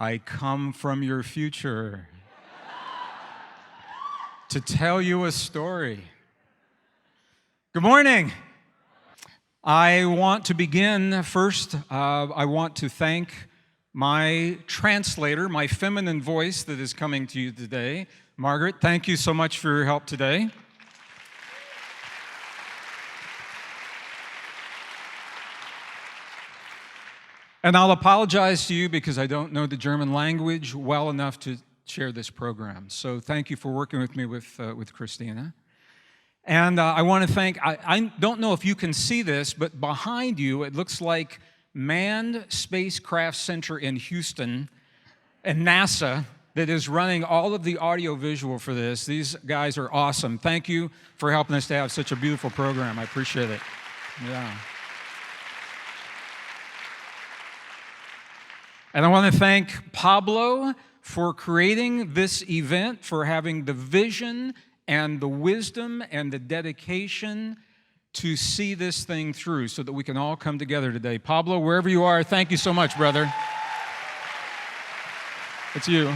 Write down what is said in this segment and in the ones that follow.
I come from your future to tell you a story. Good morning. I want to begin first. I want to thank my translator, my feminine voice that is coming to you today. Margaret, thank you so much for your help today. And I'll apologize to you because I don't know the German language well enough to share this program. So thank you for working with me with Christina. And I want to thank, I don't know if you can see this, but behind you it looks like Manned Spacecraft Center in Houston and NASA that is running all of the audio visual for this. These guys are awesome. Thank you for helping us to have such a beautiful program. I appreciate it. Yeah. And I want to thank Pablo for creating this event, for having the vision and the wisdom and the dedication to see this thing through so that we can all come together today. Pablo, wherever you are, thank you so much, brother. It's you.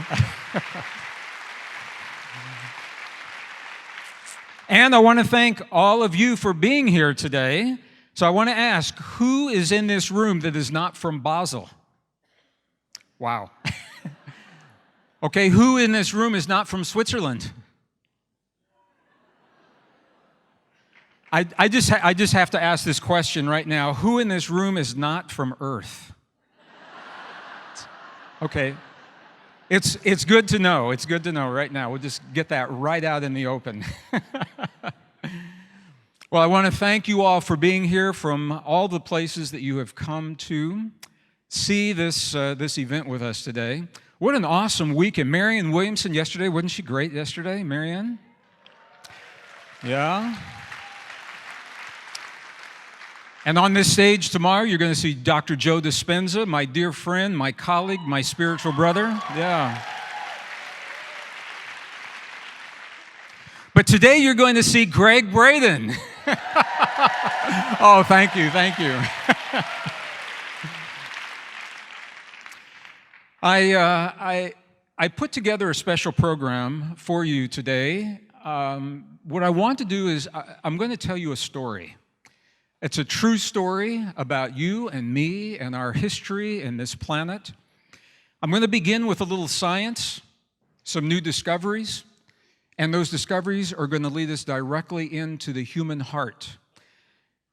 And I want to thank all of you for being here today. So I want to ask, who is in this room that is not from Basel? Wow. Okay, who in this room is not from Switzerland? I just have to ask this question right now. Who in this room is not from Earth? Okay. It's good to know. It's good to know right now. We'll just get that right out in the open. Well, I want to thank you all for being here from all the places that you have come to see this event with us today. What an awesome weekend. Marianne Williamson yesterday, wasn't she great yesterday, Marianne? Yeah. And on this stage tomorrow, you're going to see Dr. Joe Dispenza, my dear friend, my colleague, my spiritual brother. Yeah. But today you're going to see Greg Braden. Oh, thank you, thank you. I put together a special program for you today. What I want to do is I'm going to tell you a story. It's a true story about you and me and our history and this planet. I'm going to begin with a little science, some new discoveries, and those discoveries are going to lead us directly into the human heart.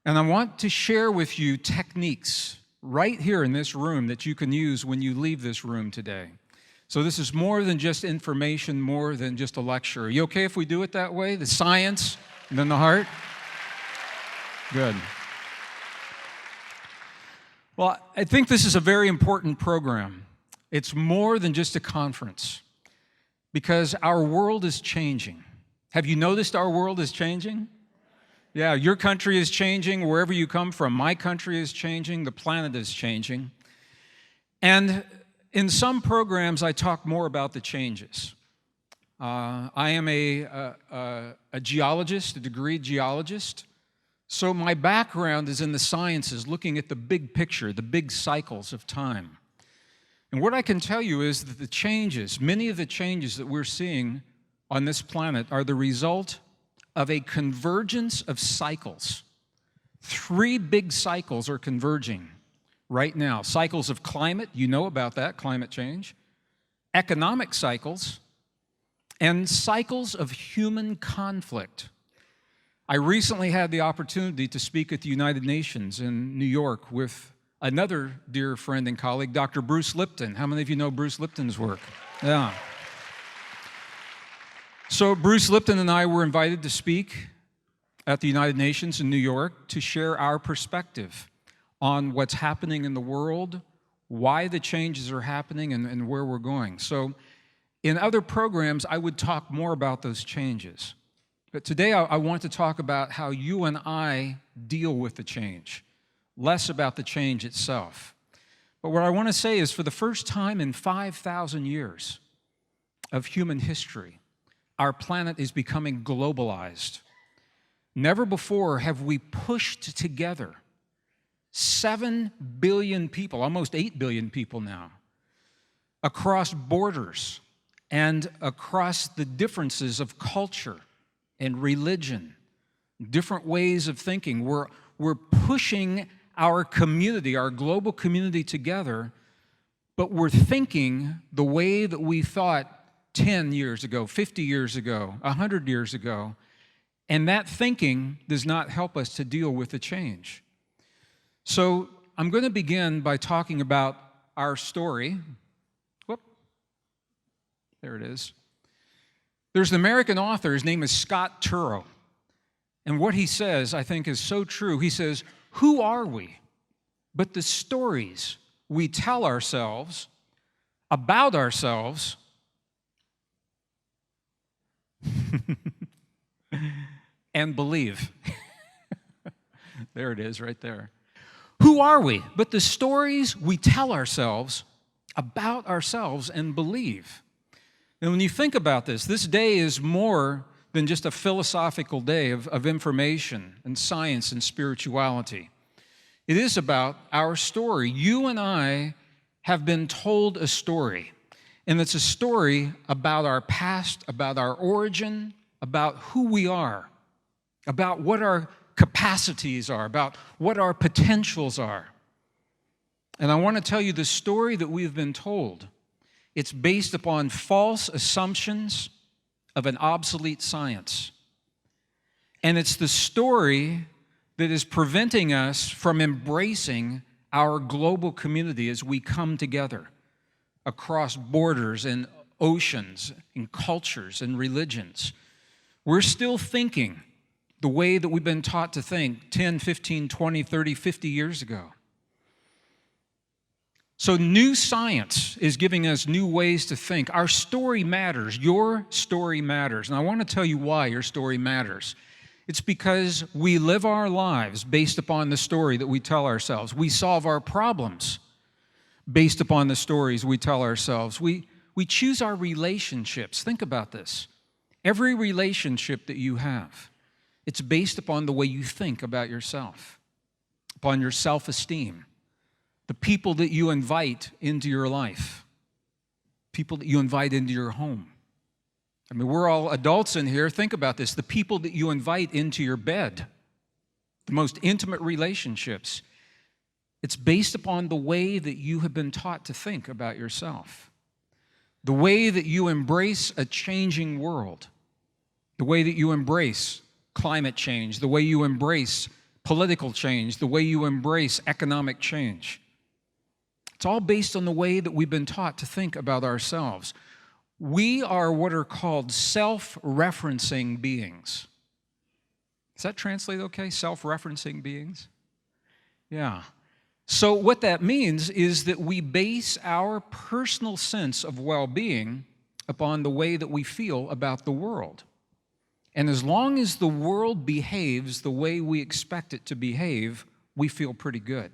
And I want to share with you techniques right here in this room that you can use when you leave this room today. So this is more than just information, more than just a lecture. Are you okay if we do it that way? The science and then the heart? Good. Well, I think this is a very important program. It's more than just a conference because our world is changing. Have you noticed our world is changing? Yeah, your country is changing wherever you come from. My country is changing. The planet is changing. And in some programs, I talk more about the changes. I am a geologist, a degreed geologist. So my background is in the sciences, looking at the big picture, the big cycles of time. And what I can tell you is that the changes, many of the changes that we're seeing on this planet are the result of a convergence of cycles. 3 big cycles are converging right now. Cycles of climate, you know about that, climate change. Economic cycles, and cycles of human conflict. I recently had the opportunity to speak at the United Nations in New York with another dear friend and colleague, Dr. Bruce Lipton. How many of you know Bruce Lipton's work? Yeah. So Bruce Lipton and I were invited to speak at the United Nations in New York to share our perspective on what's happening in the world, why the changes are happening, and where we're going. So in other programs, I would talk more about those changes. But today I want to talk about how you and I deal with the change, less about the change itself. But what I want to say is for the first time in 5,000 years of human history, our planet is becoming globalized. Never before have we pushed together 7 billion people, almost 8 billion people now, across borders and across the differences of culture and religion, different ways of thinking. We're pushing our community, our global community together, but we're thinking the way that we thought 10 years ago, 50 years ago, 100 years ago, and that thinking does not help us to deal with the change. So I'm going to begin by talking about our story. Whoop. There it is. There's an American author, his name is Scott Turow, and what he says, I think, is so true. He says, "Who are we but the stories we tell ourselves about ourselves and believe." There it is, right there. Who are we but the stories we tell ourselves about ourselves and believe? And when you think about this, this day is more than just a philosophical day of information and science and spirituality. It is about our story. You and I have been told a story, and it's a story about our past, about our origin, about who we are, about what our capacities are, about what our potentials are. And I want to tell you the story that we've been told. It's based upon false assumptions of an obsolete science. And it's the story that is preventing us from embracing our global community as we come together across borders and oceans and cultures and religions. We're still thinking the way that we've been taught to think 10, 15, 20, 30, 50 years ago. So new science is giving us new ways to think. Our story matters. Your story matters. And I want to tell you why your story matters. It's because we live our lives based upon the story that we tell ourselves. We solve our problems based upon the stories we tell ourselves. We choose our relationships. Think about this. Every relationship that you have, it's based upon the way you think about yourself, upon your self-esteem, the people that you invite into your life, people that you invite into your home. I mean, we're all adults in here. Think about this. The people that you invite into your bed, the most intimate relationships, it's based upon the way that you have been taught to think about yourself, the way that you embrace a changing world, the way that you embrace climate change, the way you embrace political change, the way you embrace economic change. It's all based on the way that we've been taught to think about ourselves. We are what are called self-referencing beings. Does that translate okay? Self-referencing beings? Yeah. So what that means is that we base our personal sense of well-being upon the way that we feel about the world. And as long as the world behaves the way we expect it to behave, we feel pretty good.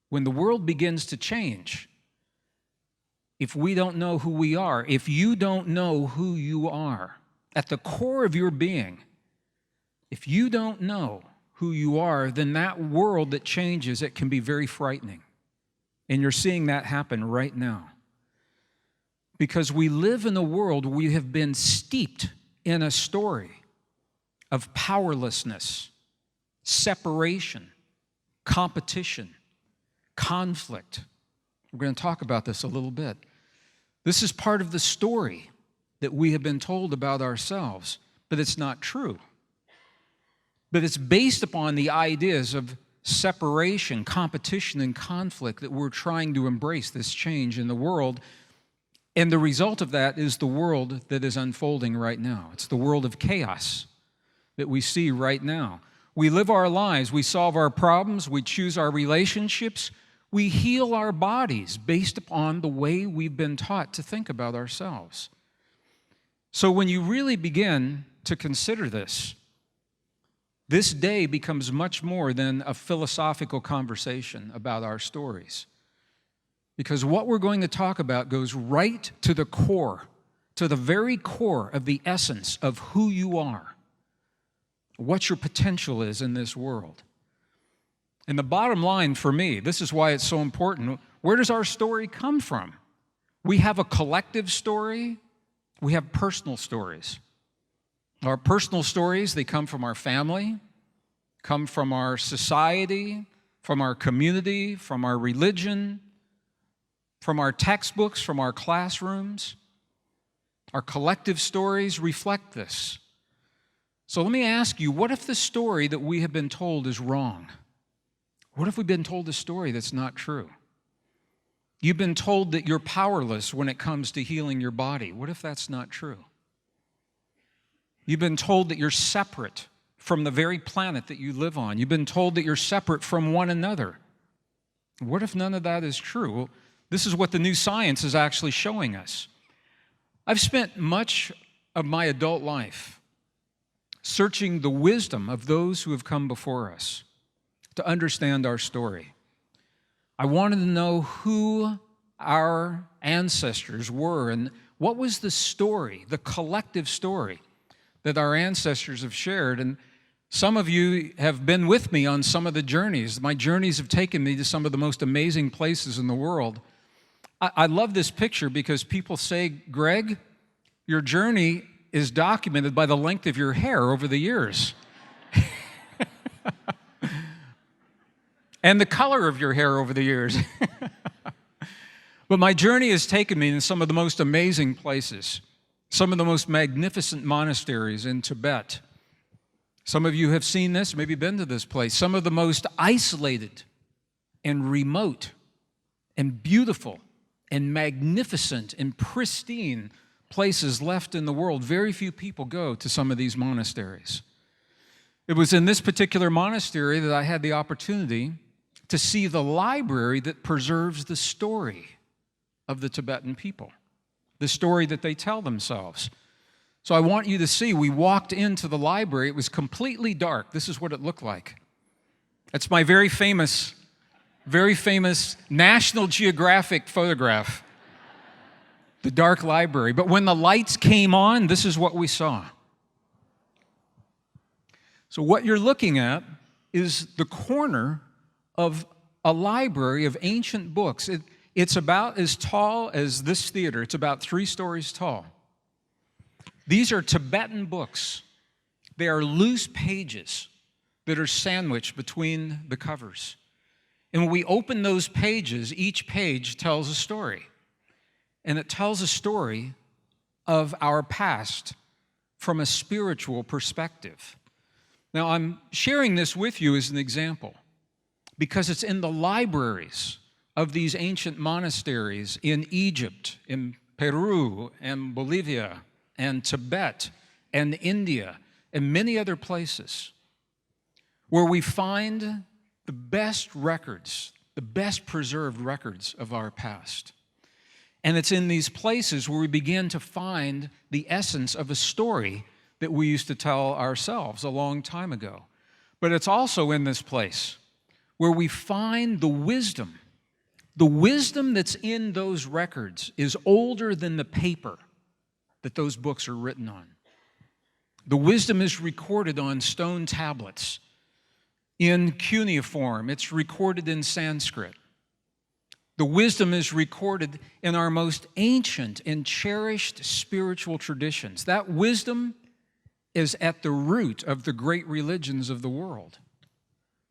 When the world begins to change, if we don't know who we are, if you don't know who you are, at the core of your being, if you don't know who you are, then that world that changes, it can be very frightening. And you're seeing that happen right now. Because we live in a world where we have been steeped in a story of powerlessness, separation, competition, conflict. We're going to talk about this a little bit. This is part of the story that we have been told about ourselves, but it's not true. But it's based upon the ideas of separation, competition, and conflict that we're trying to embrace this change in the world. And the result of that is the world that is unfolding right now. It's the world of chaos that we see right now. We live our lives, we solve our problems, we choose our relationships, we heal our bodies based upon the way we've been taught to think about ourselves. So when you really begin to consider this day becomes much more than a philosophical conversation about our stories. Because what we're going to talk about goes right to the core, to the very core of the essence of who you are, what your potential is in this world. And the bottom line for me, this is why it's so important, where does our story come from? We have a collective story. We have personal stories. Our personal stories, they come from our family, come from our society, from our community, from our religion, from our textbooks, from our classrooms. Our collective stories reflect this. So let me ask you, what if the story that we have been told is wrong? What if we've been told a story that's not true? You've been told that you're powerless when it comes to healing your body. What if that's not true? You've been told that you're separate from the very planet that you live on. You've been told that you're separate from one another. What if none of that is true? Well, this is what the new science is actually showing us. I've spent much of my adult life searching the wisdom of those who have come before us to understand our story. I wanted to know who our ancestors were and what was the story, the collective story that our ancestors have shared. And some of you have been with me on some of the journeys. My journeys have taken me to some of the most amazing places in the world. I love this picture because people say, Greg, your journey is documented by the length of your hair over the years. And the color of your hair over the years. But my journey has taken me in some of the most amazing places, some of the most magnificent monasteries in Tibet. Some of you have seen this, maybe been to this place. Some of the most isolated and remote and beautiful and magnificent and pristine places left in the world. Very few people go to some of these monasteries. It was in this particular monastery that I had the opportunity to see the library that preserves the story of the Tibetan people, the story that they tell themselves. So I want you to see, we walked into the library. It was completely dark. This is what it looked like. That's my very famous National Geographic photograph, the dark library. But when the lights came on, this is what we saw. So what you're looking at is the corner of a library of ancient books. It's about as tall as this theater. It's about 3 stories tall. These are Tibetan books. They are loose pages that are sandwiched between the covers. And when we open those pages, each page tells a story. And it tells a story of our past from a spiritual perspective. Now, I'm sharing this with you as an example because it's in the libraries of these ancient monasteries in Egypt, in Peru, and Bolivia, and Tibet, and India, and many other places where we find the best records, the best preserved records of our past. And it's in these places where we begin to find the essence of a story that we used to tell ourselves a long time ago. But it's also in this place where we find the wisdom. The wisdom that's in those records is older than the paper that those books are written on. The wisdom is recorded on stone tablets in cuneiform. It's recorded in Sanskrit. The wisdom is recorded in our most ancient and cherished spiritual traditions. That wisdom is at the root of the great religions of the world.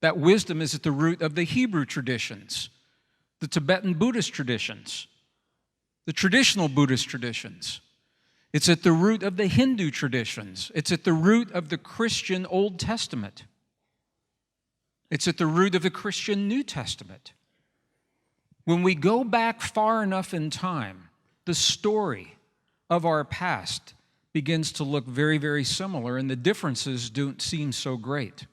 That wisdom is at the root of the Hebrew traditions, the Tibetan Buddhist traditions, the traditional Buddhist traditions. It's at the root of the Hindu traditions. It's at the root of the Christian Old Testament. It's at the root of the Christian New Testament. When we go back far enough in time, the story of our past begins to look very, very similar, and the differences don't seem so great.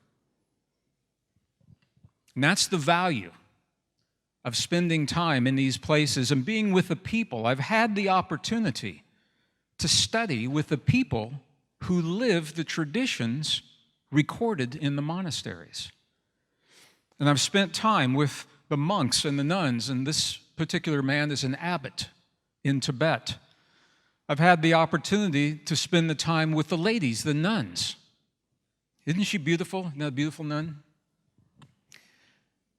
And that's the value of spending time in these places and being with the people. I've had the opportunity to study with the people who live the traditions recorded in the monasteries. And I've spent time with the monks and the nuns, and this particular man is an abbot in Tibet. I've had the opportunity to spend the time with the ladies, the nuns. Isn't she beautiful? Isn't that a beautiful nun?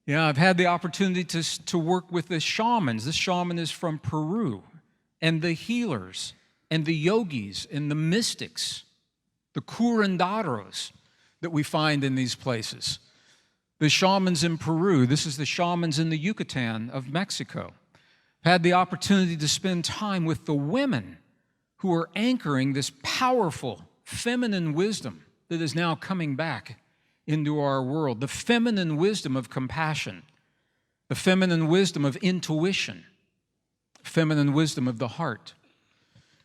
Yeah, I've had the opportunity to work with the shamans. This shaman is from Peru. and the healers and the yogis and the mystics, the curanderos that we find in these places. The shamans in Peru, this is the shamans in the Yucatan of Mexico. Had the opportunity to spend time with the women who are anchoring this powerful feminine wisdom that is now coming back into our world. The feminine wisdom of compassion, the feminine wisdom of intuition, feminine wisdom of the heart.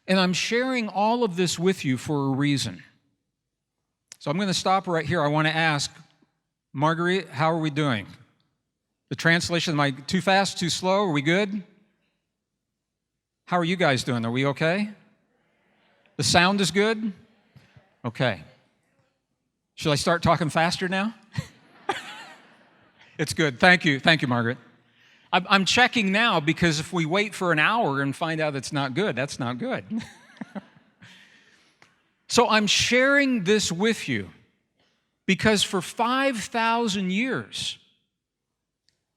And I'm sharing all of this with you for a reason. So I'm going to stop right here. I want to ask, Marguerite, how are we doing? The translation, am I too fast, too slow? Are we good? How are you guys doing? Are we okay? The sound is good? Okay. Should I start talking faster now? It's good. Thank you. Thank you, Margaret. I'm checking now because if we wait for an hour and find out it's not good, that's not good. So I'm sharing this with you because for 5,000 years,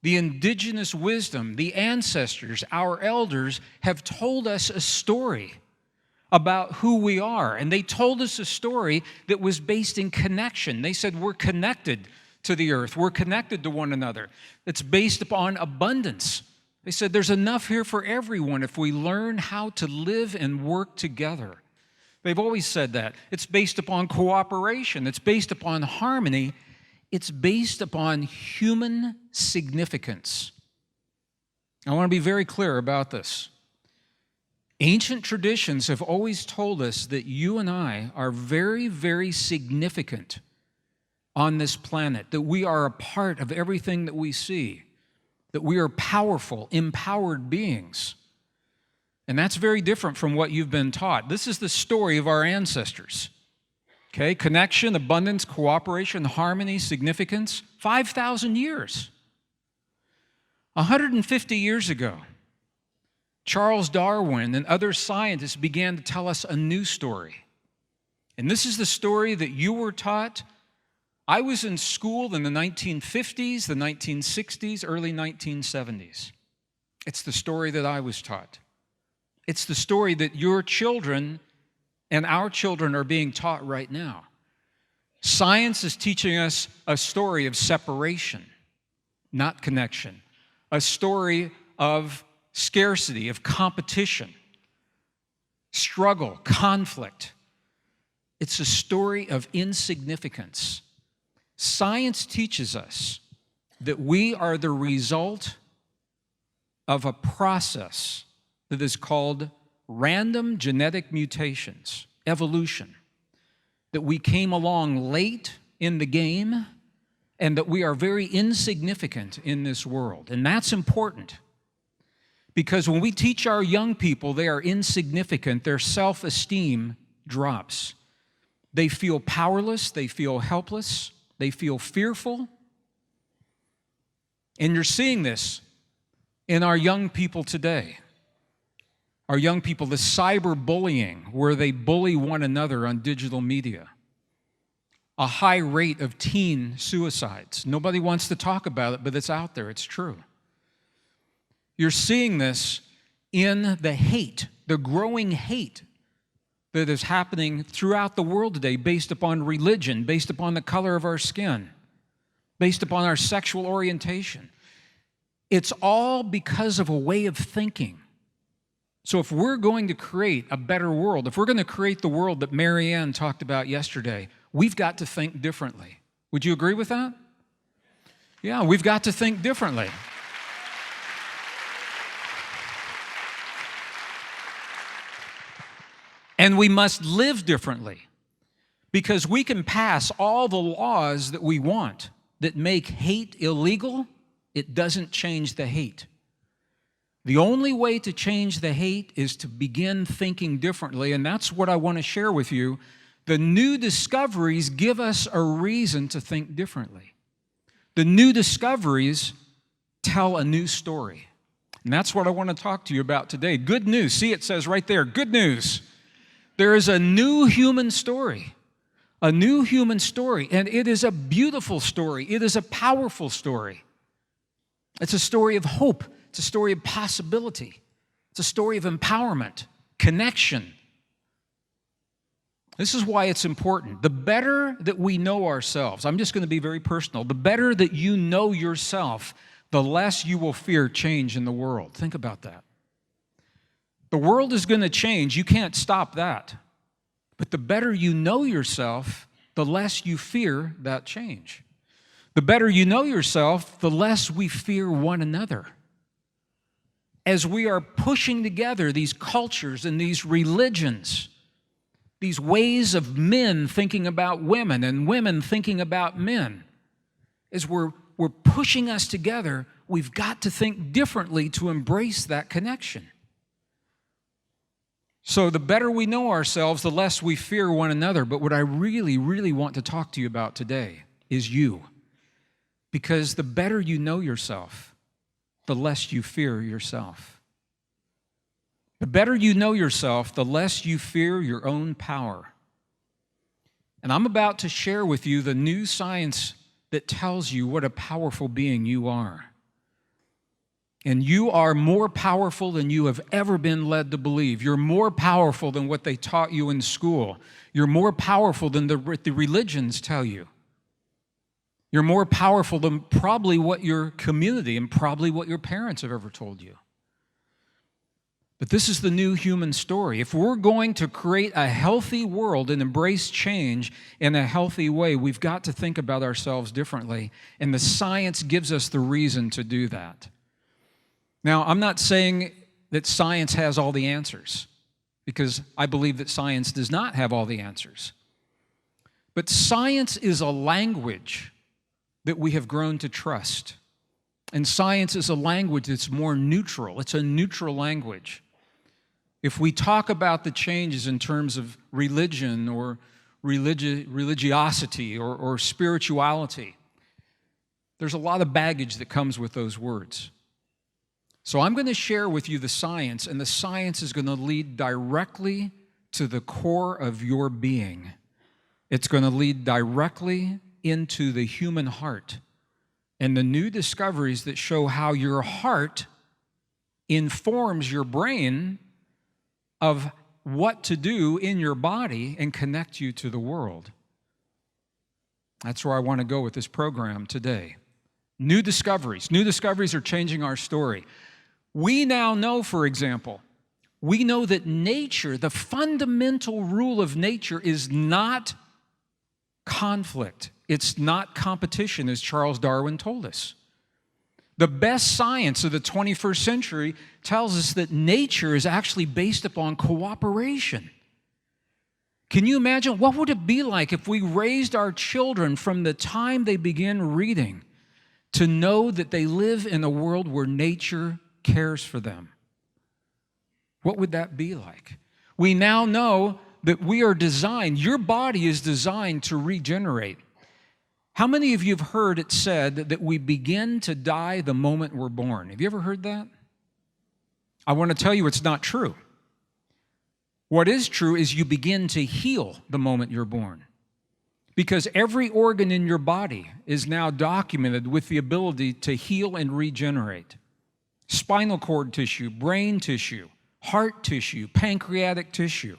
the indigenous wisdom, the ancestors, our elders have told us a story about who we are. And they told us a story that was based in connection. They said we're connected to the earth. We're connected to one another. It's based upon abundance. They said there's enough here for everyone if we learn how to live and work together. They've always said that. It's based upon cooperation. It's based upon harmony. It's based upon human significance. I want to be very clear about this. Ancient traditions have always told us that you and I are very, very significant on this planet, that we are a part of everything that we see, that we are powerful, empowered beings. And that's very different from what you've been taught. This is the story of our ancestors. Okay, connection, abundance, cooperation, harmony, significance, 5,000 years. 150 years ago, Charles Darwin and other scientists began to tell us a new story. And this is the story that you were taught. I was in school in the 1950s, the 1960s, early 1970s. It's the story that I was taught. It's the story that your children and our children are being taught right now. Science is teaching us a story of separation, not connection. A story of scarcity, of competition, struggle, conflict. It's a story of insignificance. Science teaches us that we are the result of a process that is called random genetic mutations, evolution, that we came along late in the game and that we are very insignificant in this world. And that's important because when we teach our young people they are insignificant, their self-esteem drops. They feel powerless, they feel helpless, they feel fearful. And you're seeing this in our young people today. Our young people, the cyberbullying, where they bully one another on digital media. A high rate of teen suicides. Nobody wants to talk about it, but it's out there, it's true. You're seeing this in the hate, the growing hate that is happening throughout the world today based upon religion, based upon the color of our skin, based upon our sexual orientation. It's all because of a way of thinking. So if we're going to create a better world, if we're going to create the world that Marianne talked about yesterday, we've got to think differently. Would you agree with that? Yeah, we've got to think differently. And we must live differently because we can pass all the laws that we want that make hate illegal. It doesn't change the hate. The only way to change the hate is to begin thinking differently, and that's what I want to share with you. The new discoveries give us a reason to think differently. The new discoveries tell a new story, and that's what I want to talk to you about today. Good news. See, it says right there, good news. There is a new human story, and it is a beautiful story. It is a powerful story. It's a story of hope. It's a story of possibility. It's a story of empowerment, connection. This is why it's important. The better that we know ourselves, I'm just going to be very personal, the better that you know yourself, the less you will fear change in the world. Think about that. The world is going to change. You can't stop that. But the better you know yourself, the less you fear that change. The better you know yourself, the less we fear one another. As we are pushing together these cultures and these religions, these ways of men thinking about women and women thinking about men, as we're pushing us together, we've got to think differently to embrace that connection. So the better we know ourselves, the less we fear one another. But what I really, really want to talk to you about today is you. Because the better you know yourself, the less you fear yourself. The better you know yourself, the less you fear your own power. And I'm about to share with you the new science that tells you what a powerful being you are. And you are more powerful than you have ever been led to believe. You're more powerful than what they taught you in school. You're more powerful than the religions tell you. You're more powerful than probably what your community and probably what your parents have ever told you. But this is the new human story. If we're going to create a healthy world and embrace change in a healthy way, we've got to think about ourselves differently. And the science gives us the reason to do that. Now, I'm not saying that science has all the answers, because I believe that science does not have all the answers. But science is a language that we have grown to trust. And science is a language that's more neutral. It's a neutral language. If we talk about the changes in terms of religion or religiosity or spirituality, there's a lot of baggage that comes with those words. So I'm going to share with you the science, and the science is going to lead directly to the core of your being. It's going to lead directly into the human heart and the new discoveries that show how your heart informs your brain of what to do in your body and connect you to the world. That's where I want to go with this program today. New discoveries. New discoveries are changing our story. We now know, for example, we know that nature, the fundamental rule of nature, is not conflict. It's not competition, as Charles Darwin told us. The best science of the 21st century tells us that nature is actually based upon cooperation. Can you imagine what would it be like if we raised our children from the time they begin reading to know that they live in a world where nature cares for them? What would that be like? We now know that we are designed, your body is designed to regenerate. How many of you have heard it said that we begin to die the moment we're born? Have you ever heard that? I want to tell you it's not true. What is true is you begin to heal the moment you're born. Because every organ in your body is now documented with the ability to heal and regenerate. Spinal cord tissue, brain tissue, heart tissue, pancreatic tissue.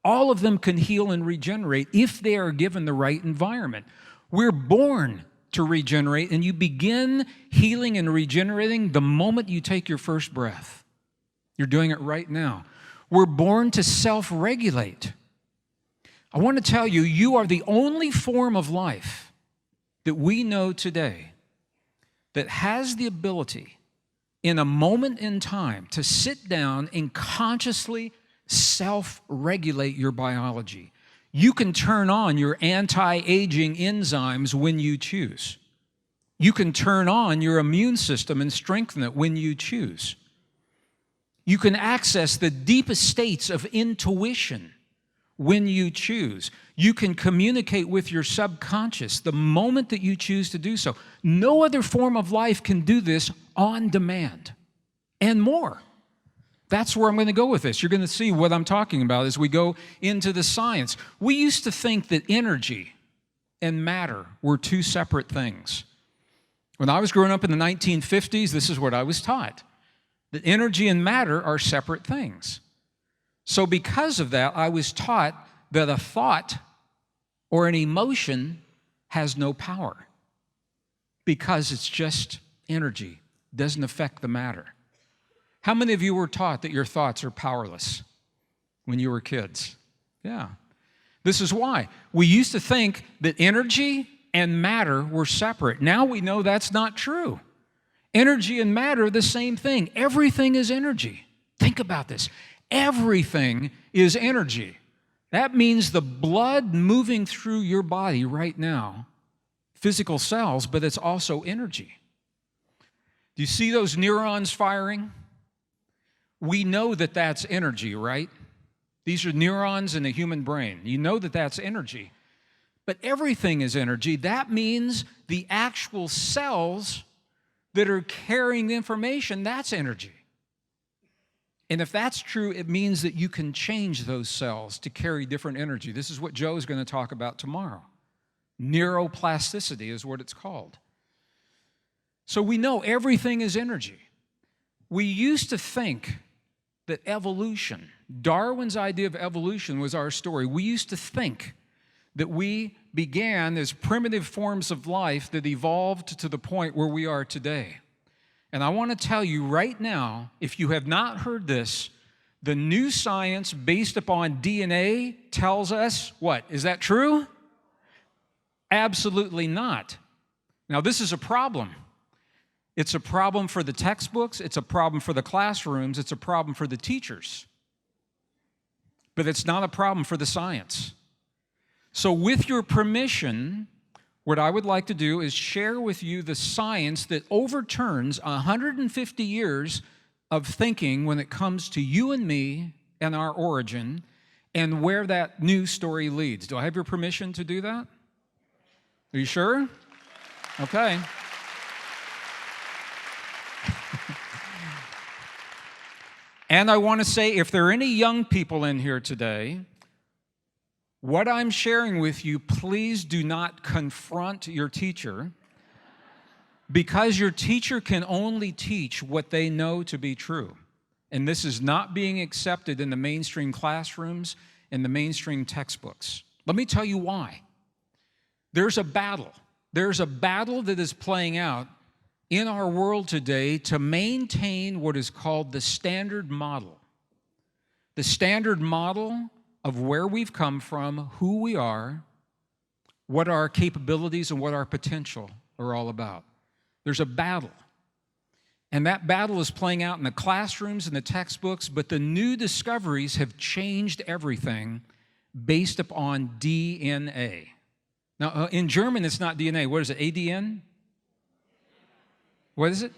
All of them can heal and regenerate if they are given the right environment. We're born to regenerate, and you begin healing and regenerating the moment you take your first breath. You're doing it right now. We're born to self-regulate. I want to tell you, you are the only form of life that we know today that has the ability in a moment in time to sit down and consciously self-regulate your biology. You can turn on your anti-aging enzymes when you choose. You can turn on your immune system and strengthen it when you choose. You can access the deepest states of intuition when you choose. You can communicate with your subconscious the moment that you choose to do so. No other form of life can do this on demand and more. That's where I'm going to go with this. You're going to see what I'm talking about as we go into the science. We used to think that energy and matter were two separate things. When I was growing up in the 1950s, this is what I was taught. that energy and matter are separate things. So because of that, I was taught that a thought or an emotion has no power because it's just energy, doesn't affect the matter. How many of you were taught that your thoughts are powerless when you were kids? Yeah. This is why. We used to think that energy and matter were separate. Now we know that's not true. Energy and matter are the same thing. Everything is energy. Think about this. Everything is energy. That means the blood moving through your body right now, physical cells, but it's also energy. Do you see those neurons firing? We know that that's energy, right? These are neurons in the human brain. You know that that's energy. But everything is energy. That means the actual cells that are carrying the information, that's energy. And if that's true, it means that you can change those cells to carry different energy. This is what Joe is going to talk about tomorrow. Neuroplasticity is what it's called. So we know everything is energy. We used to think that evolution, Darwin's idea of evolution was our story. We used to think that we began as primitive forms of life that evolved to the point where we are today. And I want to tell you right now, if you have not heard this, the new science based upon DNA tells us what? Is that true? Absolutely not. Now, this is a problem. It's a problem for the textbooks, it's a problem for the classrooms, it's a problem for the teachers. But it's not a problem for the science. So with your permission, what I would like to do is share with you the science that overturns 150 years of thinking when it comes to you and me and our origin and where that new story leads. Do I have your permission to do that? Are you sure? Okay. And I want to say, if there are any young people in here today, what I'm sharing with you, please do not confront your teacher, because your teacher can only teach what they know to be true. And this is not being accepted in the mainstream classrooms and the mainstream textbooks. Let me tell you why. There's a battle. There's a battle that is playing out in our world today to maintain what is called the standard model. The standard model of where we've come from, who we are, what our capabilities and what our potential are all about. There's a battle. And that battle is playing out in the classrooms and the textbooks, but the new discoveries have changed everything based upon DNA. Now, in German, it's not DNA. What is it, ADN? What is it?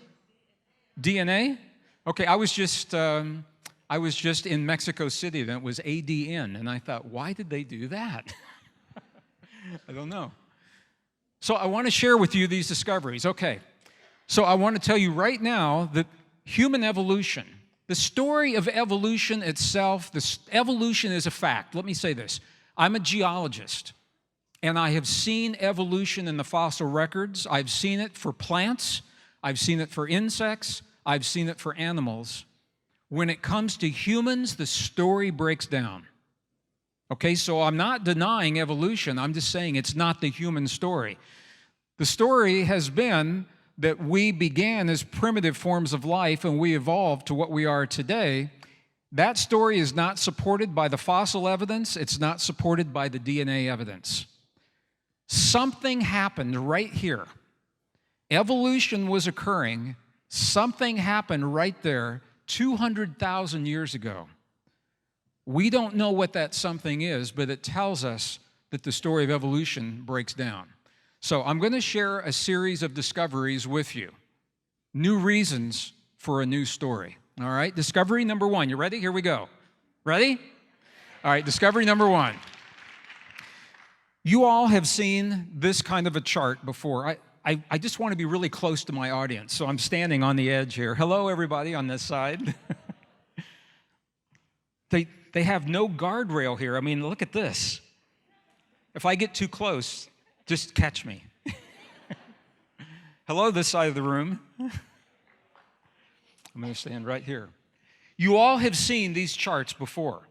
DNA? Okay, I was just in Mexico City, and it was ADN, and I thought, why did they do that? I don't know. So I want to share with you these discoveries. Okay, so I want to tell you right now that human evolution, the story of evolution itself, evolution is a fact. Let me say this. I'm a geologist, and I have seen evolution in the fossil records. I've seen it for plants. I've seen it for insects. I've seen it for animals. When it comes to humans, the story breaks down. Okay, so I'm not denying evolution. I'm just saying it's not the human story. The story has been that we began as primitive forms of life and we evolved to what we are today. That story is not supported by the fossil evidence. It's not supported by the DNA evidence. Something happened right here. Evolution was occurring. Something happened right there 200,000 years ago. We don't know what that something is, but it tells us that the story of evolution breaks down. So I'm going to share a series of discoveries with you. New reasons for a new story. All right, discovery number one. You ready? Here we go. Ready? All right, discovery number one. You all have seen this kind of a chart before. I just want to be really close to my audience, so I'm standing on the edge here. Hello, everybody on this side. They have no guardrail here. I mean, look at this. If I get too close, just catch me. Hello, this side of the room. I'm going to stand right here. You all have seen these charts before.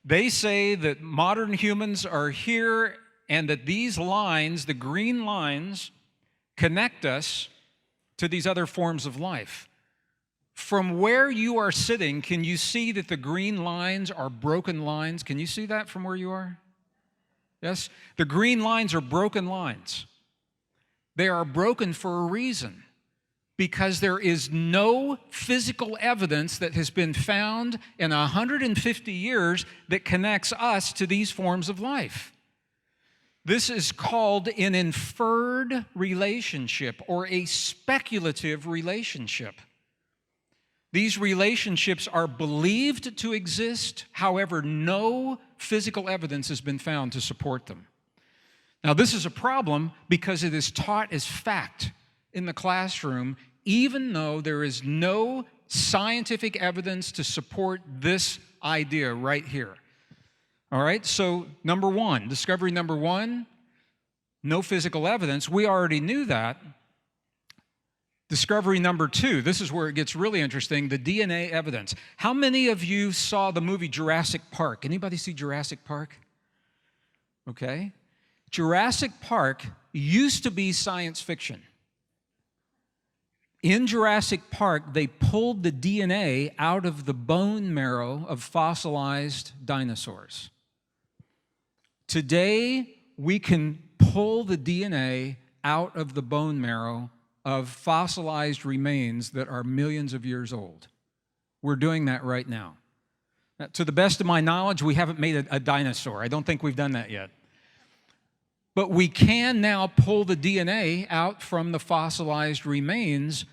They say that modern humans are here and that these lines, the green lines, connect us to these other forms of life. From where you are sitting, can you see that the green lines are broken lines? Can you see that from where you are? Yes? The green lines are broken lines. They are broken for a reason, because there is no physical evidence that has been found in 150 years that connects us to these forms of life. This is called an inferred relationship or a speculative relationship. These relationships are believed to exist, however, no physical evidence has been found to support them. Now, this is a problem because it is taught as fact in the classroom, even though there is no scientific evidence to support this idea right here. All right, so number one, discovery number one, no physical evidence. We already knew that. Discovery number two, this is where it gets really interesting, the DNA evidence. How many of you saw the movie Jurassic Park? Anybody see Jurassic Park? Okay. Jurassic Park used to be science fiction. In Jurassic Park, they pulled the DNA out of the bone marrow of fossilized dinosaurs. Today, we can pull the DNA out of the bone marrow of fossilized remains that are millions of years old. We're doing that right now. Now, to the best of my knowledge, we haven't made a dinosaur. I don't think we've done that yet. But we can now pull the DNA out from the fossilized remains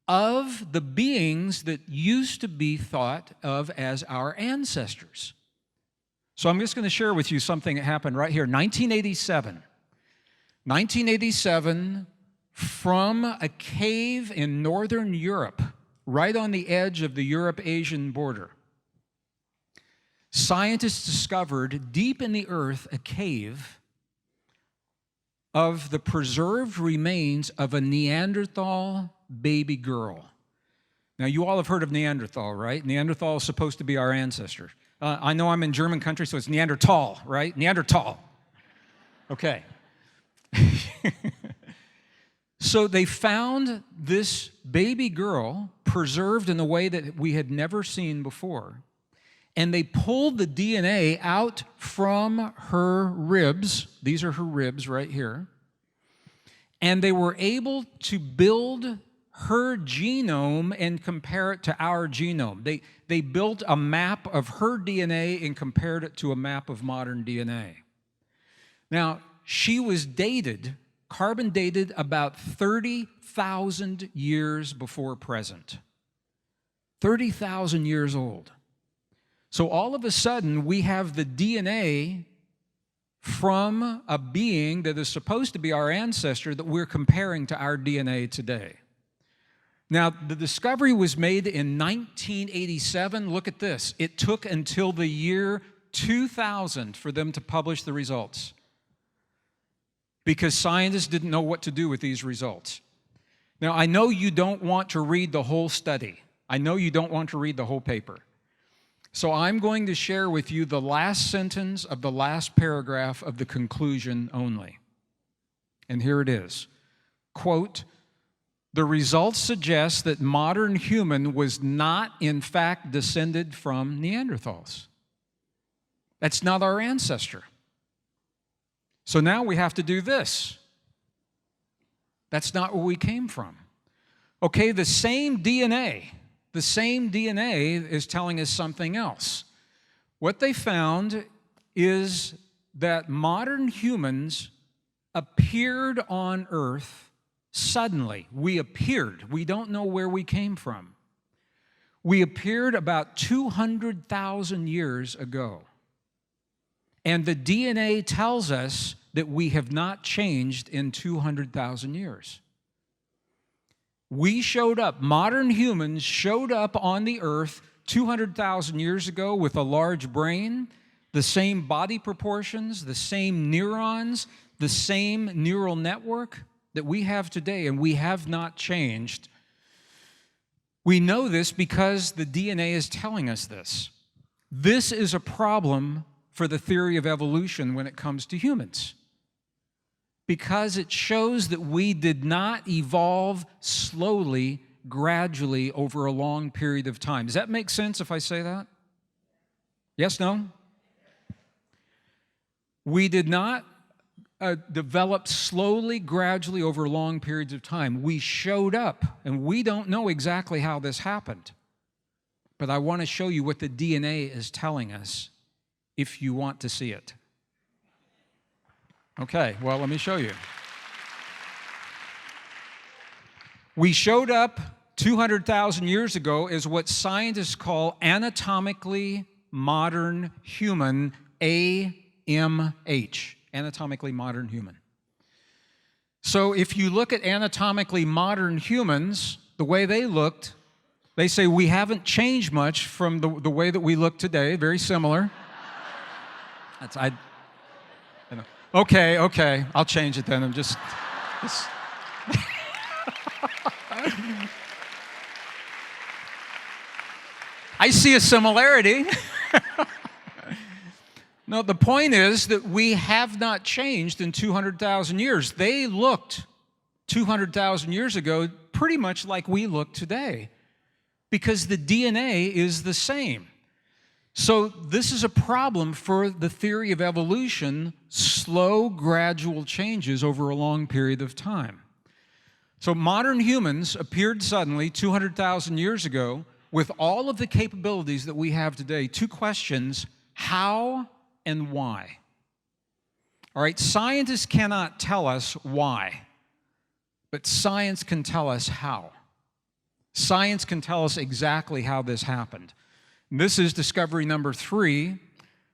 of the beings that used to be thought of as our ancestors. So I'm just going to share with you something that happened right here. 1987. 1987, from a cave in northern Europe, right on the edge of the Europe-Asian border, scientists discovered deep in the earth a cave of the preserved remains of a Neanderthal baby girl. Now, you all have heard of Neanderthal, right? Neanderthal is supposed to be our ancestor. I know I'm in German country, so it's Neanderthal, right? Neanderthal. Okay. So they found this baby girl preserved in a way that we had never seen before. And they pulled the DNA out from her ribs. These are her ribs right here. And they were able to build her genome and compare it to our genome. They built a map of her DNA and compared it to a map of modern DNA. Now, she was dated, carbon dated about 30,000 years before present. 30,000 years old. So all of a sudden, we have the DNA from a being that is supposed to be our ancestor that we're comparing to our DNA today. Now, the discovery was made in 1987. Look at this. It took until the year 2000 for them to publish the results, because scientists didn't know what to do with these results. Now, I know you don't want to read the whole study. I know you don't want to read the whole paper. So I'm going to share with you the last sentence of the last paragraph of the conclusion only. And here it is. Quote, "The results suggest that modern human was not, in fact, descended from Neanderthals. That's not our ancestor. So now we have to do this. That's not where we came from." Okay, the same DNA is telling us something else. What they found is that modern humans appeared on Earth suddenly. We appeared. We don't know where we came from. We appeared about 200,000 years ago. And the DNA tells us that we have not changed in 200,000 years. We showed up, modern humans showed up on the earth 200,000 years ago with a large brain, the same body proportions, the same neurons, the same neural network that we have today, and we have not changed We know this because the DNA is telling us this. This is a problem for the theory of evolution when it comes to humans, because it shows that we did not evolve slowly, gradually over a long period of time. Does that make sense if I say that? Yes, no? We did not develop slowly, gradually over long periods of time. We showed up, and we don't know exactly how this happened. But I want to show you what the DNA is telling us if you want to see it. Okay, well, let me show you. We showed up 200,000 years ago as what scientists call anatomically modern human, AMH, anatomically modern human. So if you look at anatomically modern humans, the way they looked, they say we haven't changed much from the way that we look today, very similar. Okay, I'll change it then. I'm just I see a similarity. No, the point is that we have not changed in 200,000 years. They looked 200,000 years ago pretty much like we look today because the DNA is the same. So this is a problem for the theory of evolution, slow, gradual changes over a long period of time. So modern humans appeared suddenly 200,000 years ago with all of the capabilities that we have today. Two questions: how and why? All right, scientists cannot tell us why, but science can tell us how. Science can tell us exactly how this happened. And this is discovery number 3.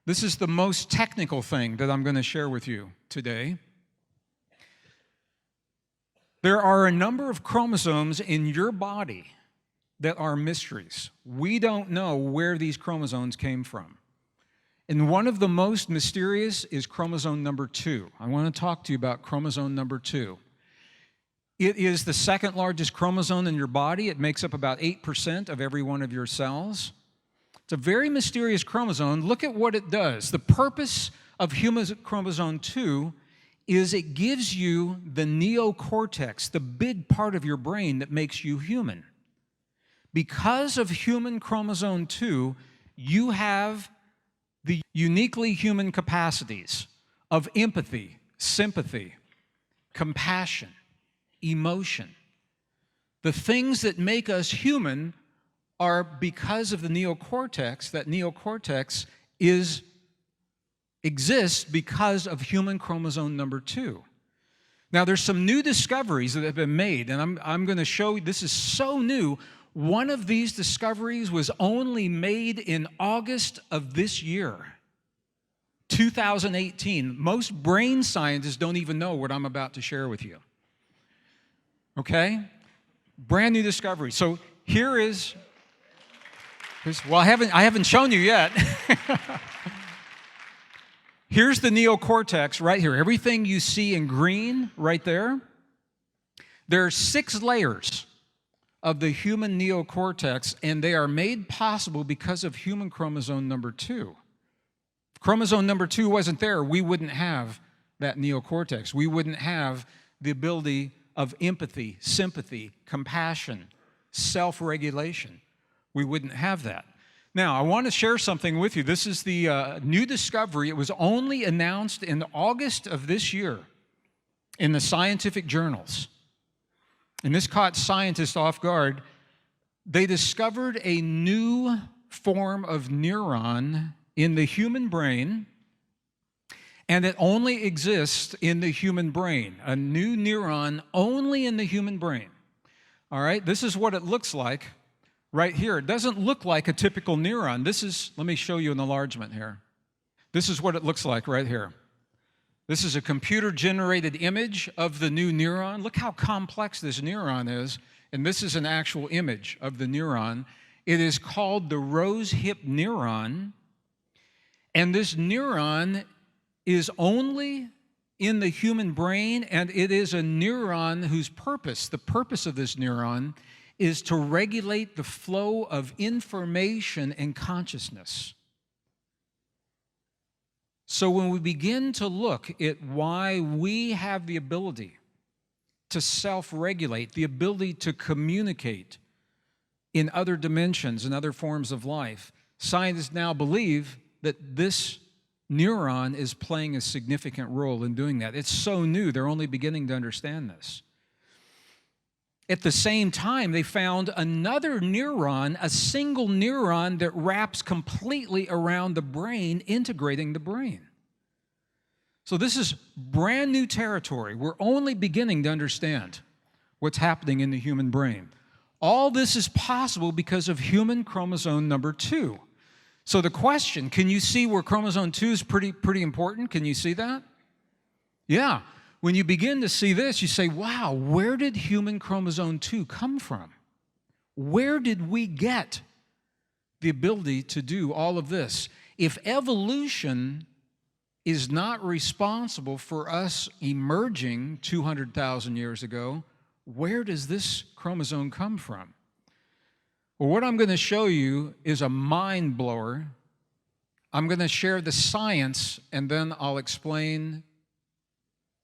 This is the most technical thing that I'm going to share with you today. There are a number of chromosomes in your body that are mysteries. We don't know where these chromosomes came from. And one of the most mysterious is chromosome number 2. I want to talk to you about chromosome number 2. It is the second largest chromosome in your body. It makes up about 8% of every one of your cells. It's a very mysterious chromosome. Look at what it does. The purpose of human chromosome 2 is it gives you the neocortex, the big part of your brain that makes you human. Because of human chromosome 2, you have the uniquely human capacities of empathy, sympathy, compassion, emotion. The things that make us human are because of the neocortex. That neocortex exists because of human chromosome number 2. Now, there's some new discoveries that have been made, and I'm going to show you, this is so new. One of these discoveries was only made in August of this year, 2018. Most brain scientists don't even know what I'm about to share with you. Okay? Brand new discovery. So here's well, I haven't shown you yet. Here's the neocortex right here. Everything you see in green right there. There are 6 layers of the human neocortex, and they are made possible because of human chromosome number 2. If chromosome number 2 wasn't there, we wouldn't have that neocortex. We wouldn't have the ability of empathy, sympathy, compassion, self-regulation. We wouldn't have that. Now, I want to share something with you. This is the new discovery. It was only announced in August of this year in the scientific journals. And this caught scientists off guard. They discovered a new form of neuron in the human brain, and it only exists in the human brain. A new neuron only in the human brain. All right, this is what it looks like right here. It doesn't look like a typical neuron. Let me show you an enlargement here. This is what it looks like right here. This is a computer-generated image of the new neuron. Look how complex this neuron is, and this is an actual image of the neuron. It is called the rose-hip neuron, and this neuron is only in the human brain, and it is a neuron whose purpose, the purpose of this neuron, is to regulate the flow of information and consciousness. So when we begin to look at why we have the ability to self-regulate, the ability to communicate in other dimensions and other forms of life, scientists now believe that this neuron is playing a significant role in doing that. It's so new, they're only beginning to understand this. At the same time, they found another neuron, a single neuron that wraps completely around the brain, integrating the brain. So this is brand new territory. We're only beginning to understand what's happening in the human brain. All this is possible because of human chromosome number 2. So the question, can you see where chromosome 2 is pretty important? Can you see that? Yeah. When you begin to see this, you say, wow, where did human chromosome 2 come from? Where did we get the ability to do all of this? If evolution is not responsible for us emerging 200,000 years ago, where does this chromosome come from? Well, what I'm going to show you is a mind blower. I'm going to share the science, and then I'll explain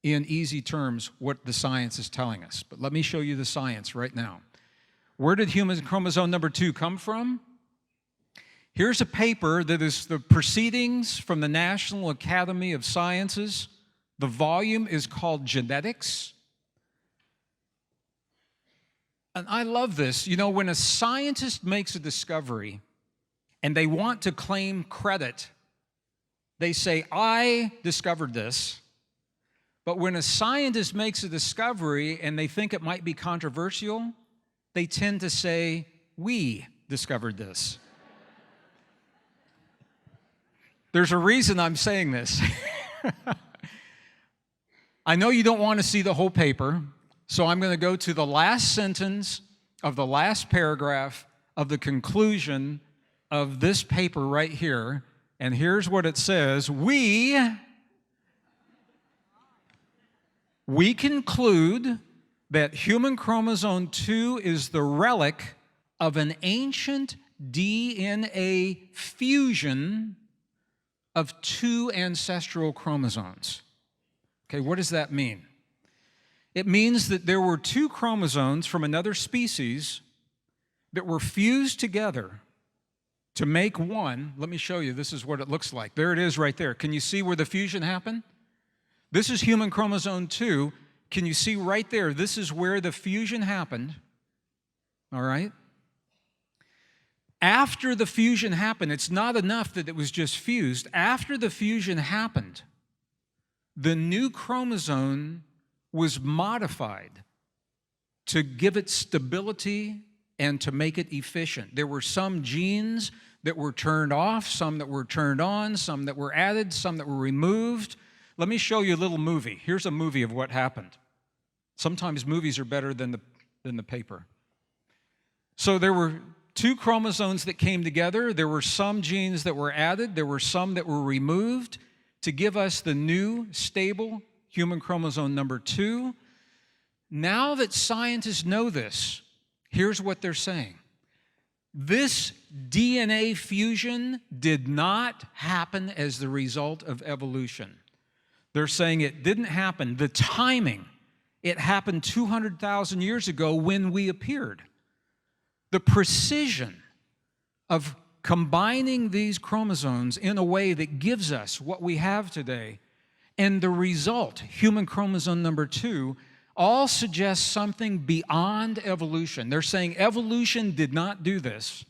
in easy terms what the science is telling us. But let me show you the science right now. Where did human chromosome number 2 come from? Here's a paper that is the proceedings from the National Academy of Sciences. The volume is called Genetics. And I love this. You know, when a scientist makes a discovery and they want to claim credit, they say, I discovered this. But when a scientist makes a discovery and they think it might be controversial, they tend to say, we discovered this. There's a reason I'm saying this. I know you don't want to see the whole paper, so I'm going to go to the last sentence of the last paragraph of the conclusion of this paper right here. And here's what it says. We conclude that human chromosome 2 is the relic of an ancient DNA fusion of 2 ancestral chromosomes. Okay, what does that mean? It means that there were 2 chromosomes from another species that were fused together to make one. Let me show you. This is what it looks like. There it is right there. Can you see where the fusion happened? This is human chromosome 2. Can you see right there? This is where the fusion happened. All right? After the fusion happened, it's not enough that it was just fused. After the fusion happened, the new chromosome was modified to give it stability and to make it efficient. There were some genes that were turned off, some that were turned on, some that were added, some that were removed. Let me show you a little movie. Here's a movie of what happened. Sometimes movies are better than the paper. So there were 2 chromosomes that came together. There were some genes that were added. There were some that were removed to give us the new, stable human chromosome number 2. Now that scientists know this, here's what they're saying. This DNA fusion did not happen as the result of evolution. They're saying it didn't happen. The timing, it happened 200,000 years ago when we appeared. The precision of combining these chromosomes in a way that gives us what we have today, and the result, human chromosome number 2, all suggests something beyond evolution. They're saying evolution did not do this.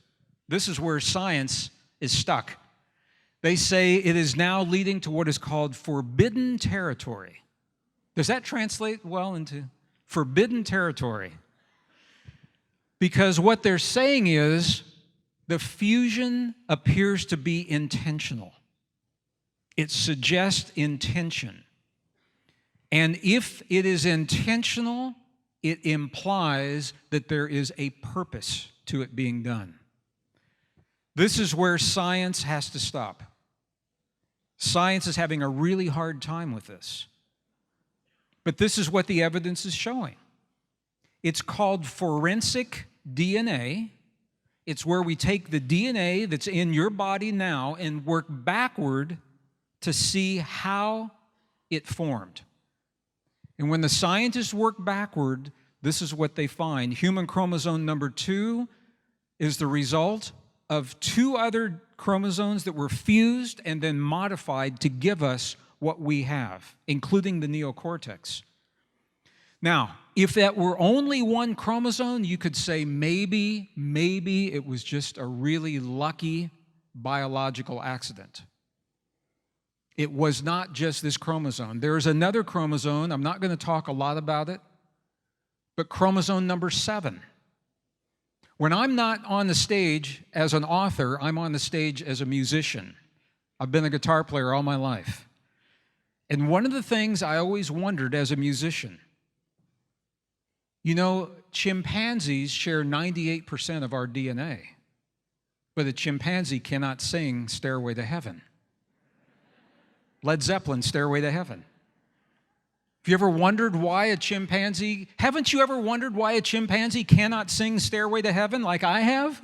This is where science is stuck. They say it is now leading to what is called forbidden territory. Does that translate well into forbidden territory? Because what they're saying is the fusion appears to be intentional. It suggests intention. And if it is intentional, it implies that there is a purpose to it being done. This is where science has to stop. Science is having a really hard time with this. But this is what the evidence is showing. It's called forensic DNA. It's where we take the DNA that's in your body now and work backward to see how it formed. And when the scientists work backward, this is what they find. Human chromosome number 2 is the result of 2 other chromosomes that were fused and then modified to give us what we have, including the neocortex. Now, if that were only 1 chromosome, you could say maybe it was just a really lucky biological accident. It was not just this chromosome. There's another chromosome. I'm not going to talk a lot about it, but chromosome number 7. When I'm not on the stage as an author, I'm on the stage as a musician. I've been a guitar player all my life. And one of the things I always wondered as a musician, you know, chimpanzees share 98% of our DNA, but a chimpanzee cannot sing Stairway to Heaven. Led Zeppelin, Stairway to Heaven. Have you ever wondered why a chimpanzee, haven't you ever wondered why a chimpanzee cannot sing Stairway to Heaven like I have?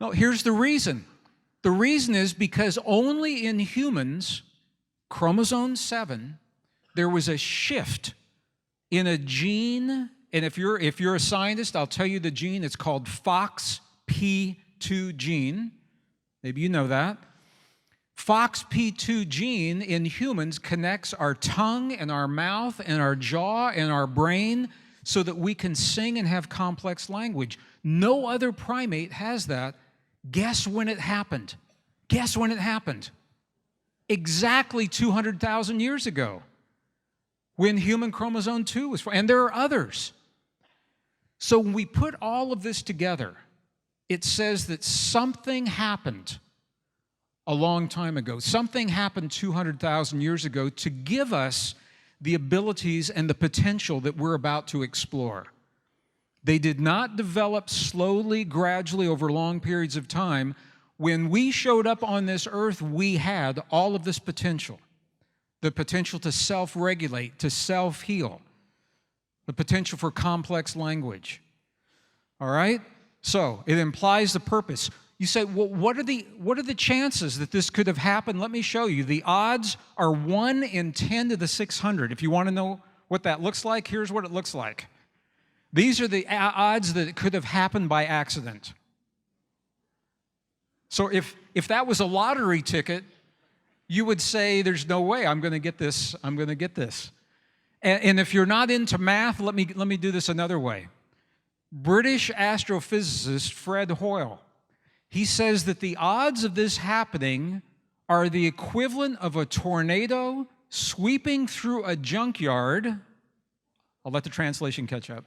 No, here's the reason. The reason is because only in humans, chromosome 7, there was a shift in a gene, and if you're a scientist, I'll tell you the gene, it's called FOXP2 gene. Maybe you know that. FOXP2 gene in humans connects our tongue and our mouth and our jaw and our brain so that we can sing and have complex language. No other primate has that. Guess when it happened? Guess when it happened? Exactly 200,000 years ago, when human chromosome 2 was formed. And there are others. So when we put all of this together, it says that something happened a long time ago. Something happened 200,000 years ago to give us the abilities and the potential that we're about to explore. They did not develop slowly, gradually, over long periods of time. When we showed up on this earth, we had all of this potential. The potential to self-regulate, to self-heal. The potential for complex language. All right? So, it implies the purpose. You say, well, what are the chances that this could have happened? Let me show you. The odds are 1 in 10 to the 600. If you want to know what that looks like, here's what it looks like. These are the odds that it could have happened by accident. So if that was a lottery ticket, you would say, there's no way I'm going to get this. I'm going to get this. And if you're not into math, let me do this another way. British astrophysicist Fred Hoyle, he says that the odds of this happening are the equivalent of a tornado sweeping through a junkyard. I'll let the translation catch up.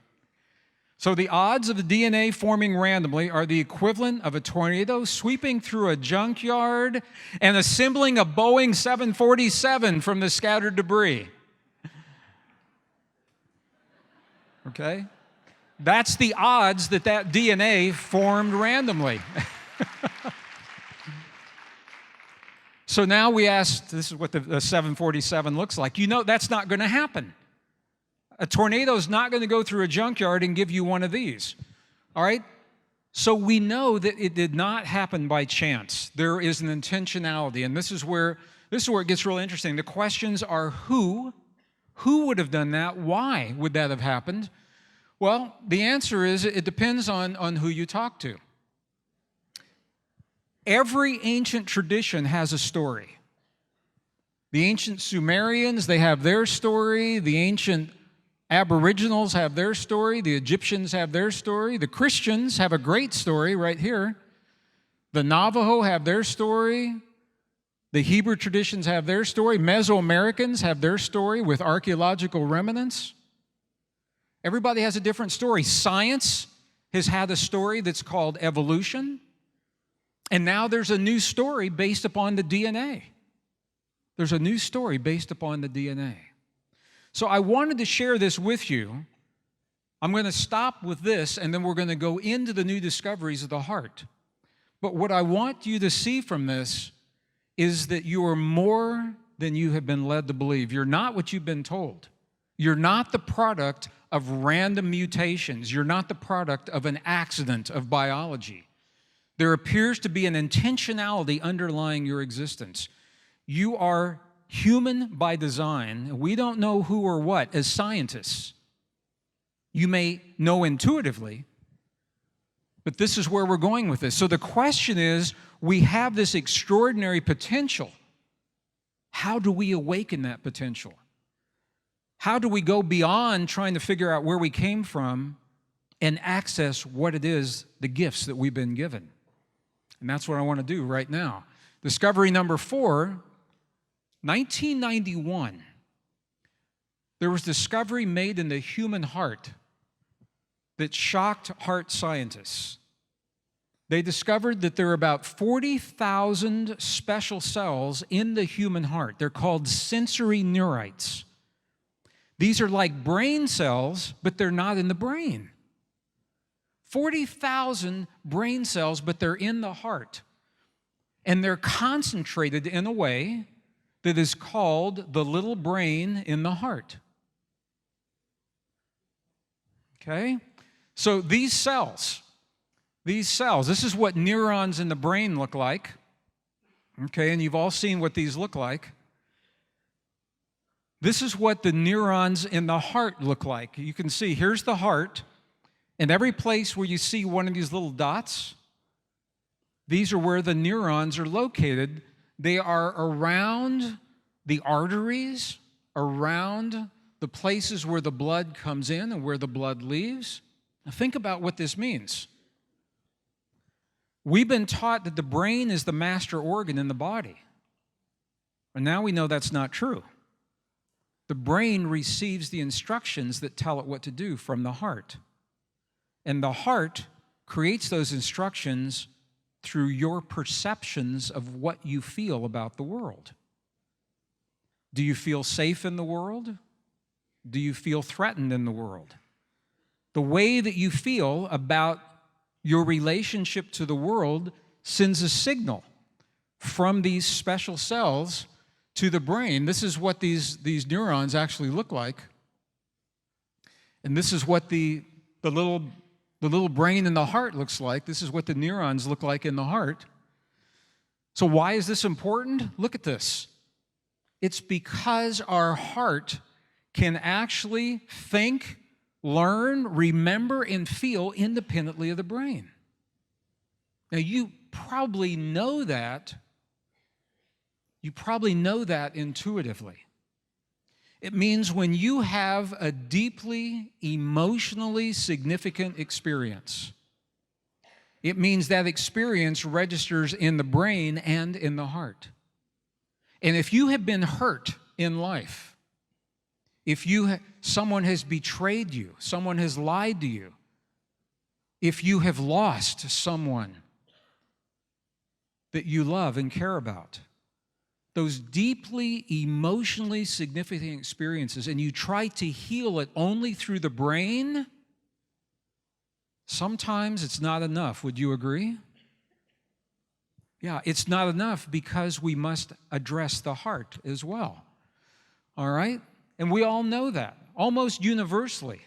So the odds of the DNA forming randomly are the equivalent of a tornado sweeping through a junkyard and assembling a Boeing 747 from the scattered debris. Okay? That's the odds that DNA formed randomly. So now we ask, this is what the 747 looks like. You know that's not going to happen. A tornado is not going to go through a junkyard and give you one of these. All right? So we know that it did not happen by chance. There is an intentionality, and this is where it gets really interesting. The questions are who would have done that? Why would that have happened? Well, the answer is it depends on who you talk to. Every ancient tradition has a story. The ancient Sumerians, they have their story. The ancient Aboriginals have their story. The Egyptians have their story. The Christians have a great story right here. The Navajo have their story. The Hebrew traditions have their story. Mesoamericans have their story with archaeological remnants. Everybody has a different story. Science has had a story that's called evolution. And now there's a new story based upon the DNA. There's a new story based upon the DNA. So I wanted to share this with you. I'm going to stop with this, and then we're going to go into the new discoveries of the heart. But what I want you to see from this is that you are more than you have been led to believe. You're not what you've been told. You're not the product of random mutations. You're not the product of an accident of biology. There appears to be an intentionality underlying your existence. You are human by design. We don't know who or what as scientists. You may know intuitively, but this is where we're going with this. So the question is, we have this extraordinary potential. How do we awaken that potential? How do we go beyond trying to figure out where we came from and access what it is, the gifts that we've been given? And that's what I want to do right now. Discovery number 4, 1991. There was discovery made in the human heart that shocked heart scientists. They discovered that there are about 40,000 special cells in the human heart. They're called sensory neurites. These are like brain cells, but they're not in the brain. 40,000 brain cells, but they're in the heart. And they're concentrated in a way that is called the little brain in the heart. Okay? So these cells, this is what neurons in the brain look like. Okay, and you've all seen what these look like. This is what the neurons in the heart look like. You can see, here's the heart, and every place where you see one of these little dots, these are where the neurons are located. They are around the arteries, around the places where the blood comes in and where the blood leaves. Now think about what this means. We've been taught that the brain is the master organ in the body. And now we know that's not true. The brain receives the instructions that tell it what to do from the heart. And the heart creates those instructions through your perceptions of what you feel about the world. Do you feel safe in the world? Do you feel threatened in the world? The way that you feel about your relationship to the world sends a signal from these special cells to the brain. This is what these neurons actually look like. And this is what the little brain in the heart looks like. This is what the neurons look like in the heart. So why is this important? Look at this. It's because our heart can actually think, learn, remember, and feel independently of the brain. Now, you probably know that. You probably know that intuitively. It means when you have a deeply emotionally significant experience, it means that experience registers in the brain and in the heart. And if you have been hurt in life, if someone has betrayed you, someone has lied to you, if you have lost someone that you love and care about, those deeply emotionally significant experiences, and you try to heal it only through the brain, sometimes it's not enough. Would you agree? Yeah, it's not enough because we must address the heart as well. All right? And we all know that, almost universally.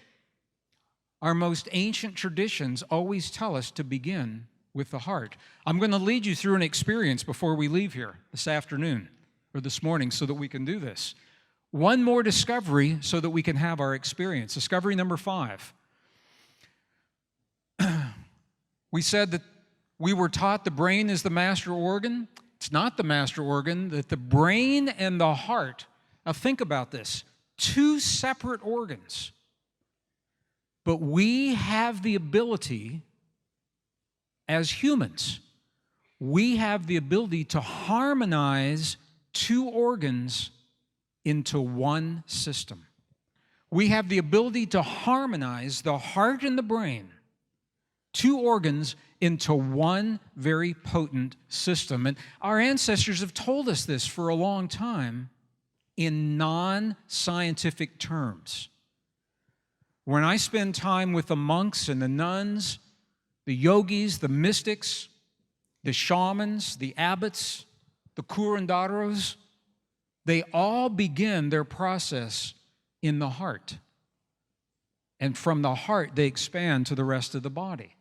Our most ancient traditions always tell us to begin with the heart. I'm going to lead you through an experience before we leave here this afternoon or this morning so that we can do this. One more discovery so that we can have our experience. Discovery number 5. We said that we were taught the brain is the master organ. It's not the master organ, that the brain and the heart, now think about this, 2 separate organs. But we have the ability, as humans, we have the ability to harmonize 2 organs into one system. We have the ability to harmonize the heart and the brain, 2 organs, into one very potent system. And our ancestors have told us this for a long time in non-scientific terms. When I spend time with the monks and the nuns, the yogis, the mystics, the shamans, the abbots, the curanderos, they all begin their process in the heart. And from the heart, they expand to the rest of the body.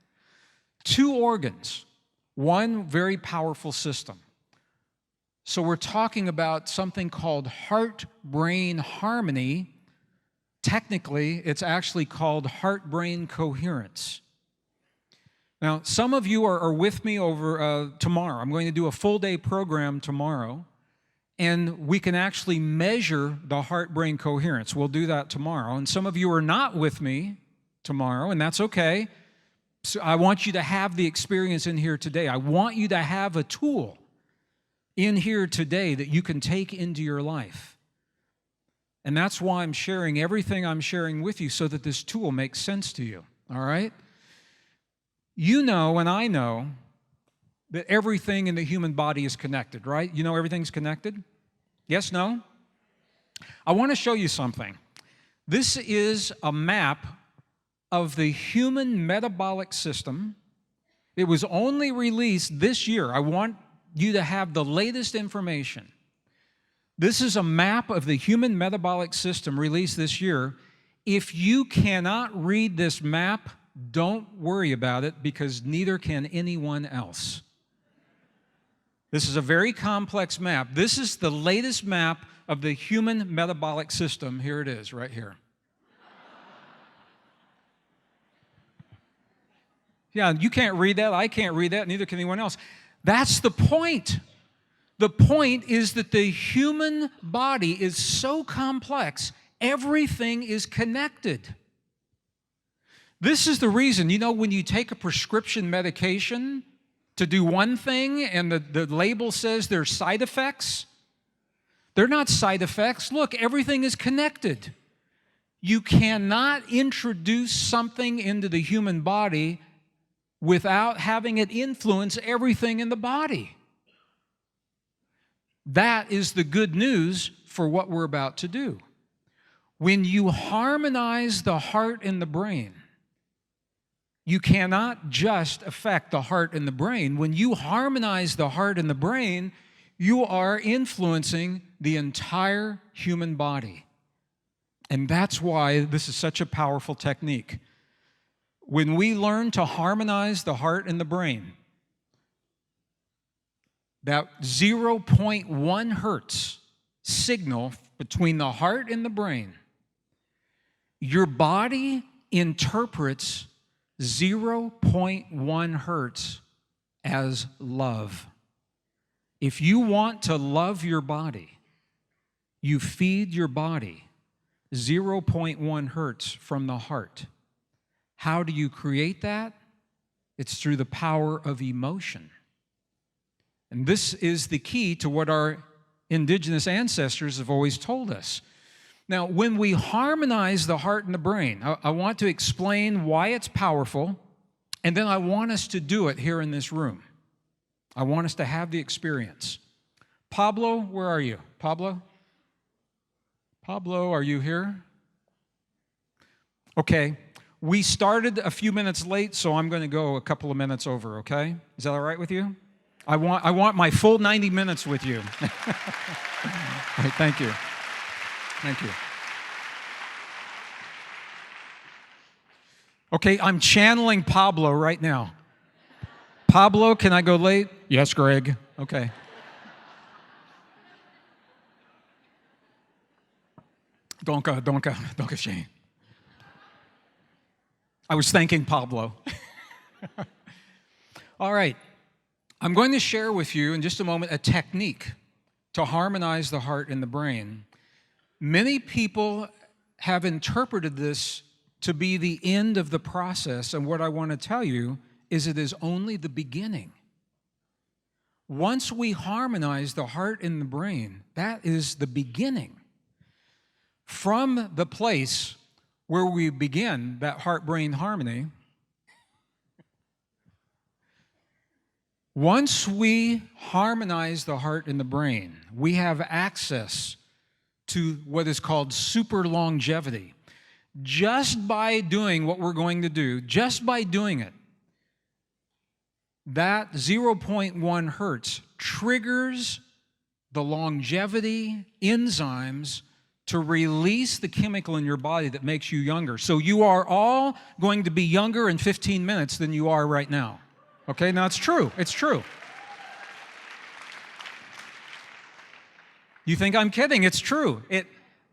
2 organs, one very powerful system. So we're talking about something called heart-brain harmony. Technically, it's actually called heart-brain coherence. Now, some of you are with me over tomorrow. I'm going to do a full-day program tomorrow, and we can actually measure the heart-brain coherence. We'll do that tomorrow. And some of you are not with me tomorrow, and that's okay. So I want you to have the experience in here today. I want you to have a tool in here today that you can take into your life. And that's why I'm sharing everything I'm sharing with you, so that this tool makes sense to you, all right? You know and I know that everything in the human body is connected, right? You know everything's connected? Yes, no? I want to show you something. This is a map of the human metabolic system. It was only released this year. I want you to have the latest information. This is a map of the human metabolic system released this year. If you cannot read this map, don't worry about it, because neither can anyone else. This is a very complex map. This is the latest map of the human metabolic system. Here it is, right here. Yeah, you can't read that. I can't read that. Neither can anyone else. That's the point. The point is that the human body is so complex, everything is connected. This is the reason, you know, when you take a prescription medication to do one thing and the label says there's side effects, they're not side effects. Look, everything is connected. You cannot introduce something into the human body without having it influence everything in the body. That is the good news for what we're about to do. When you harmonize the heart and the brain, you cannot just affect the heart and the brain. When you harmonize the heart and the brain, you are influencing the entire human body. And that's why this is such a powerful technique. When we learn to harmonize the heart and the brain, that 0.1 hertz signal between the heart and the brain, your body interprets 0.1 hertz as love. If you want to love your body, you feed your body 0.1 hertz from the heart. How do you create that? It's through the power of emotion. And this is the key to what our indigenous ancestors have always told us. Now, when we harmonize the heart and the brain, I want to explain why it's powerful, and then I want us to do it here in this room. I want us to have the experience. Pablo, where are you? Pablo? Pablo, are you here? Okay. We started a few minutes late, so I'm going to go a couple of minutes over, okay? Is that all right with you? I want my full 90 minutes with you. All right, thank you. Thank you. Okay, I'm channeling Pablo right now. Pablo, can I go late? Yes, Greg. Okay. Donka, Shane. I was thanking Pablo. All right. I'm going to share with you in just a moment a technique to harmonize the heart and the brain. Many people have interpreted this to be the end of the process, and what I want to tell you is it is only the beginning. Once we harmonize the heart and the brain, that is the beginning. From the place where we begin that heart-brain harmony, once we harmonize the heart and the brain, we have access to what is called super longevity. Just by doing what we're going to do, just by doing it, that 0.1 hertz triggers the longevity enzymes to release the chemical in your body that makes you younger. So you are all going to be younger in 15 minutes than you are right now. Okay, now it's true. It's true. You think I'm kidding? It's true.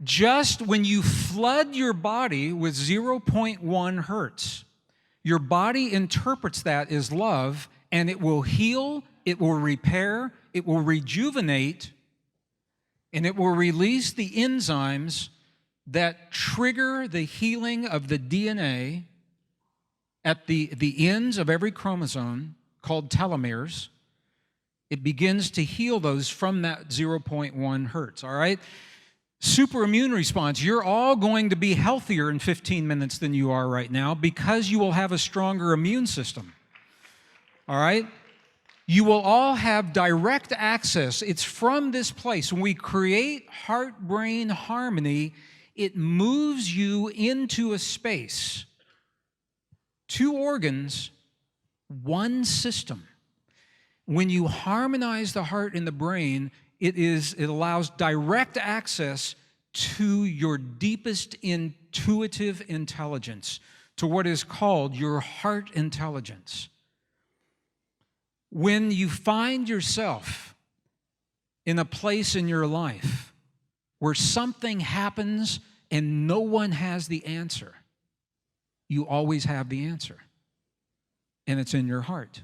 Just when you flood your body with 0.1 hertz, your body interprets that as love, and it will heal, it will repair, it will rejuvenate, and it will release the enzymes that trigger the healing of the DNA at the ends of every chromosome, called telomeres. It begins to heal those from that 0.1 hertz, all right? Super immune response. You're all going to be healthier in 15 minutes than you are right now because you will have a stronger immune system, all right? You will all have direct access. It's from this place. When we create heart-brain harmony, it moves you into a space. 2 organs, 1 system. When you harmonize the heart and the brain, it allows direct access to your deepest intuitive intelligence, to what is called your heart intelligence. When you find yourself in a place in your life where something happens and no one has the answer, you always have the answer, and it's in your heart.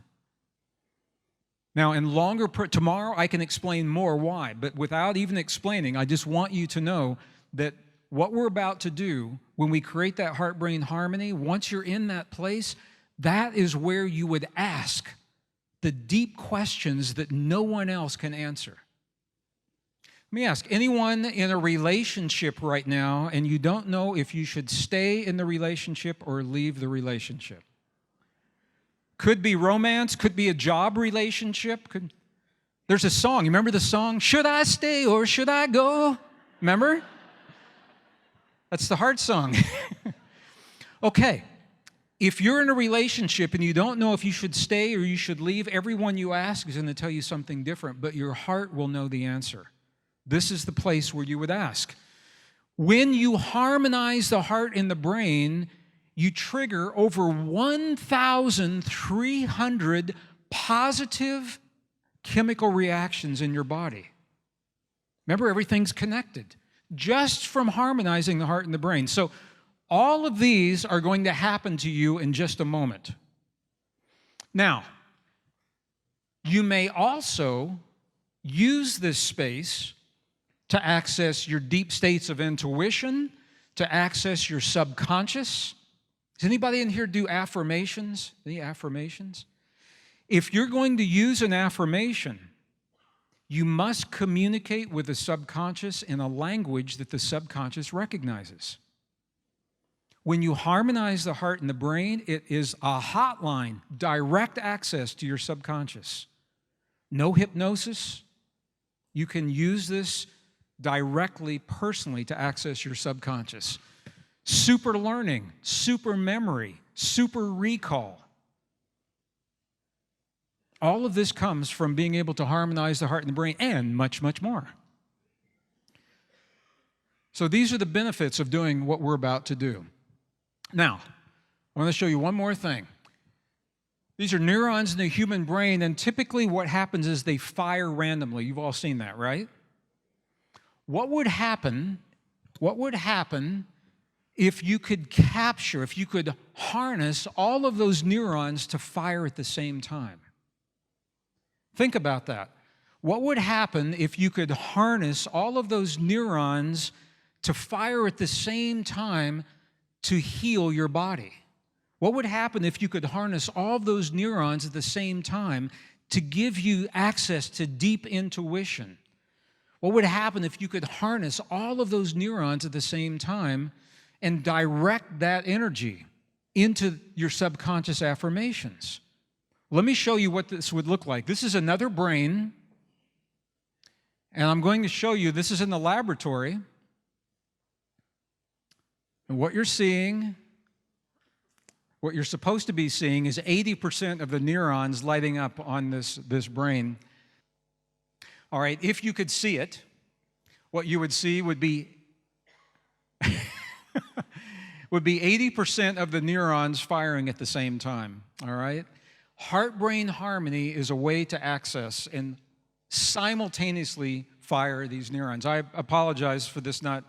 Now, tomorrow I can explain more why, but without even explaining, I just want you to know that what we're about to do when we create that heart-brain harmony, once you're in that place, that is where you would ask the deep questions that no one else can answer. Let me ask, anyone in a relationship right now and you don't know if you should stay in the relationship or leave the relationship? Could be romance, could be a job relationship. There's a song, you remember the song, Should I Stay or Should I Go? Remember? That's the heart song. Okay. If you're in a relationship and you don't know if you should stay or you should leave, everyone you ask is going to tell you something different, but your heart will know the answer. This is the place where you would ask. When you harmonize the heart and the brain, you trigger over 1,300 positive chemical reactions in your body. Remember, everything's connected just from harmonizing the heart and the brain. So all of these are going to happen to you in just a moment. Now, you may also use this space to access your deep states of intuition, to access your subconscious. Does anybody in here do affirmations? Any affirmations? If you're going to use an affirmation, you must communicate with the subconscious in a language that the subconscious recognizes. When you harmonize the heart and the brain, it is a hotline, direct access to your subconscious. No hypnosis. You can use this directly, personally, to access your subconscious. Super learning, super memory, super recall. All of this comes from being able to harmonize the heart and the brain, and much, much more. So these are the benefits of doing what we're about to do. Now, I want to show you one more thing. These are neurons in the human brain, and typically what happens is they fire randomly. You've all seen that, right? What would happen if you could capture, if you could harness all of those neurons to fire at the same time? Think about that. What would happen if you could harness all of those neurons to fire at the same time to heal your body? What would happen if you could harness all of those neurons at the same time to give you access to deep intuition? What would happen if you could harness all of those neurons at the same time and direct that energy into your subconscious affirmations? Let me show you what this would look like. This is another brain, and I'm going to show you, this is in the laboratory, and what you're seeing, what you're supposed to be seeing is 80% of the neurons lighting up on this brain. All right, if you could see it, what you would see would be would be 80% of the neurons firing at the same time, all right? Heart-brain harmony is a way to access and simultaneously fire these neurons. I apologize for this not,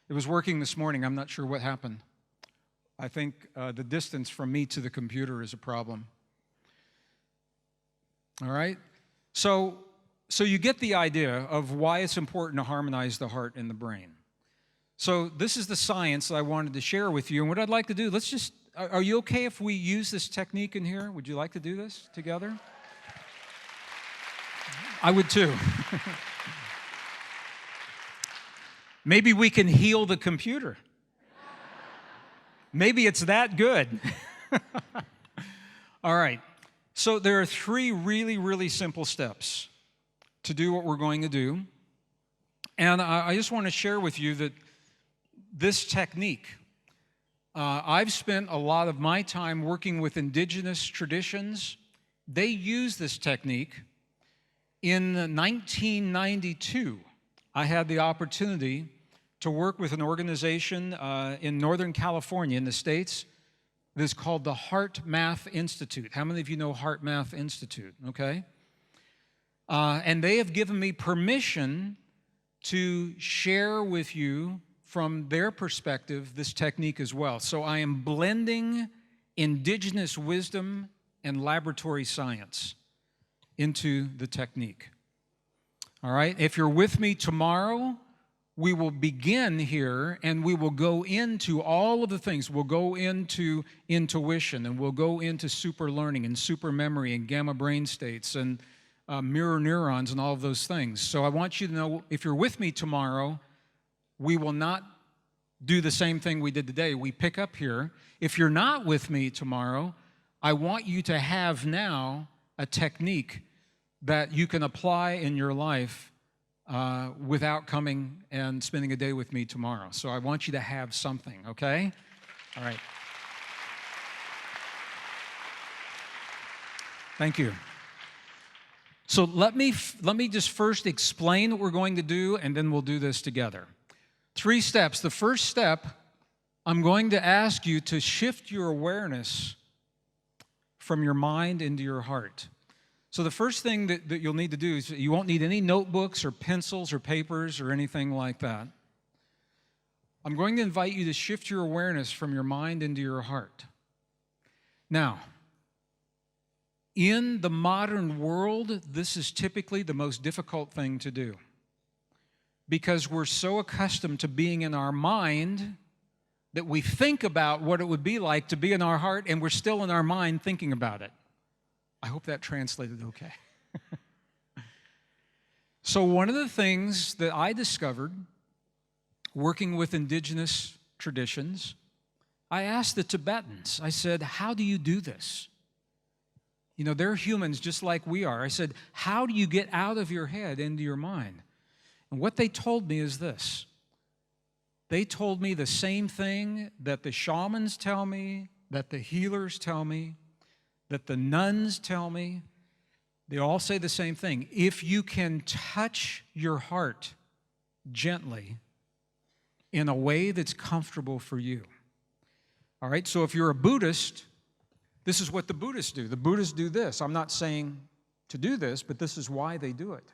it was working this morning. I'm not sure what happened. I think the distance from me to the computer is a problem. All right? So you get the idea of why it's important to harmonize the heart and the brain. So this is the science that I wanted to share with you. And what I'd like to do, are you okay if we use this technique in here? Would you like to do this together? I would too. Maybe we can heal the computer. Maybe it's that good. All right. So there are 3 really, really simple steps to do what we're going to do. And I just want to share with you that this technique, I've spent a lot of my time working with indigenous traditions. They use this technique. In 1992, I had the opportunity to work with an organization in Northern California in the States that is called the HeartMath Institute. How many of you know HeartMath Institute? Okay. And they have given me permission to share with you from their perspective this technique as well. So I am blending indigenous wisdom and laboratory science into the technique. All right? If you're with me tomorrow, we will begin here and we will go into all of the things. We'll go into intuition and we'll go into super learning and super memory and gamma brain states and mirror neurons and all of those things. So I want you to know, if you're with me tomorrow, we will not do the same thing we did today. We pick up here. If you're not with me tomorrow, I want you to have now a technique that you can apply in your life without coming and spending a day with me tomorrow. So I want you to have something, okay? All right. Thank you. So let me just first explain what we're going to do, and then we'll do this together. 3 steps. The first step, I'm going to ask you to shift your awareness from your mind into your heart. So the first thing that you'll need to do is you won't need any notebooks or pencils or papers or anything like that. I'm going to invite you to shift your awareness from your mind into your heart. Now, in the modern world, this is typically the most difficult thing to do because we're so accustomed to being in our mind that we think about what it would be like to be in our heart, and we're still in our mind thinking about it. I hope that translated okay. So one of the things that I discovered working with indigenous traditions, I asked the Tibetans, I said, how do you do this? You know, they're humans just like we are. I said, how do you get out of your head into your mind? And what they told me is this. They told me the same thing that the shamans tell me, that the healers tell me, that the nuns tell me. They all say the same thing. If you can touch your heart gently in a way that's comfortable for you. All right, so if you're a Buddhist, this is what the Buddhists do. The Buddhists do this. I'm not saying to do this, but this is why they do it.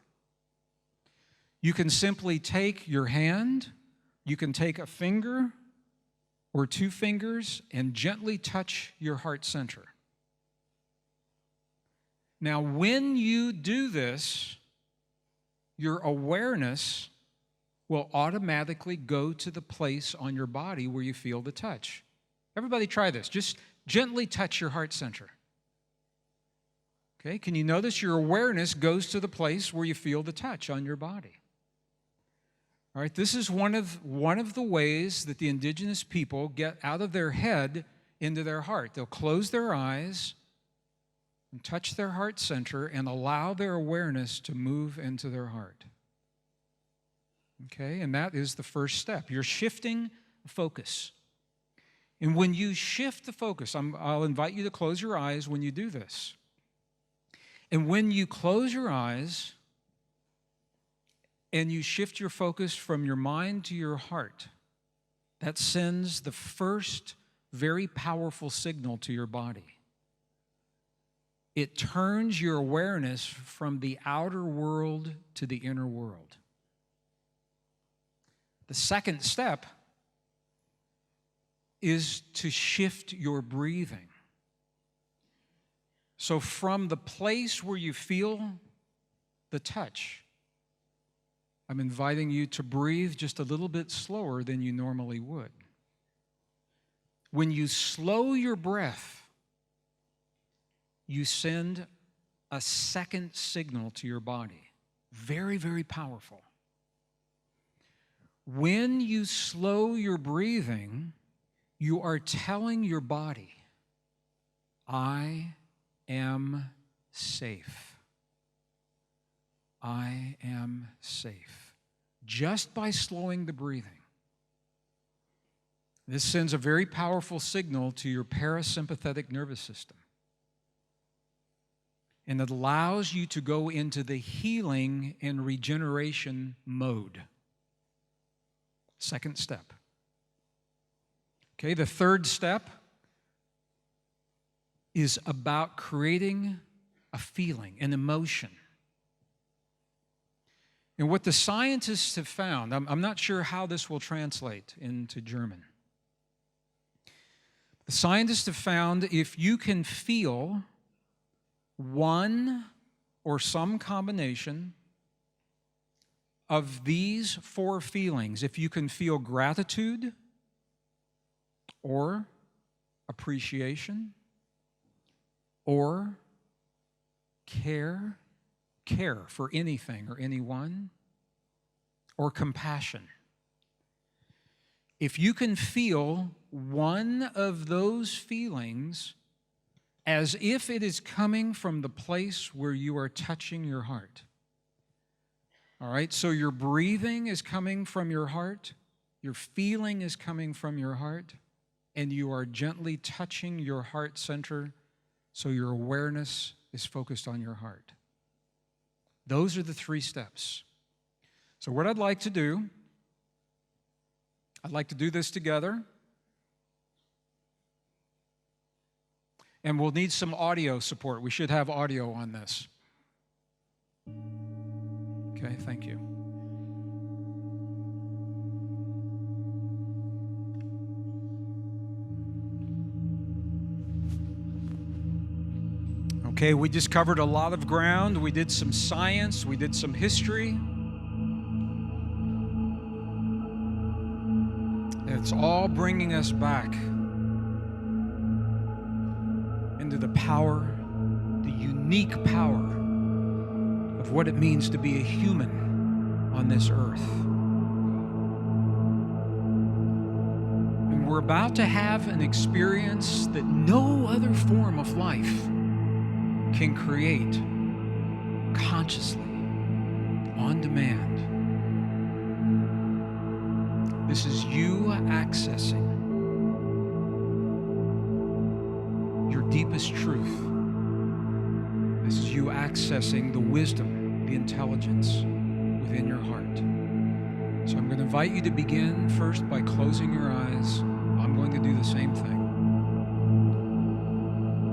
You can simply take your hand, you can take a finger or 2 fingers and gently touch your heart center. Now, when you do this, your awareness will automatically go to the place on your body where you feel the touch. Everybody try this. Just gently touch your heart center. Okay, can you notice your awareness goes to the place where you feel the touch on your body? All right, this is one of the ways that the indigenous people get out of their head into their heart. They'll close their eyes and touch their heart center and allow their awareness to move into their heart. Okay, and that is the first step. You're shifting focus. And when you shift the focus, I'll invite you to close your eyes when you do this. And when you close your eyes and you shift your focus from your mind to your heart, that sends the first very powerful signal to your body. It turns your awareness from the outer world to the inner world. The second step is to shift your breathing. So from the place where you feel the touch, I'm inviting you to breathe just a little bit slower than you normally would. When you slow your breath, you send a second signal to your body. Very, very powerful. When you slow your breathing, you are telling your body, I am safe. I am safe. Just by slowing the breathing. This sends a very powerful signal to your parasympathetic nervous system. And it allows you to go into the healing and regeneration mode. Second step. Okay, the third step is about creating a feeling, an emotion. And what the scientists have found, I'm not sure how this will translate into German. The scientists have found if you can feel one or some combination of these four feelings, if you can feel gratitude or appreciation or care for anything or anyone, or compassion. If you can feel one of those feelings as if it is coming from the place where you are touching your heart. All right, so your breathing is coming from your heart, your feeling is coming from your heart, and you are gently touching your heart center so your awareness is focused on your heart. Those are the three steps. So what I'd like to do this together. And we'll need some audio support. We should have audio on this. Okay, thank you. Okay, we just covered a lot of ground. We did some science, we did some history. It's all bringing us back into the power, the unique power of what it means to be a human on this earth. And we're about to have an experience that no other form of life can create consciously, on demand. This is you accessing your deepest truth. This is you accessing the wisdom, the intelligence within your heart. So I'm going to invite you to begin first by closing your eyes. I'm going to do the same thing.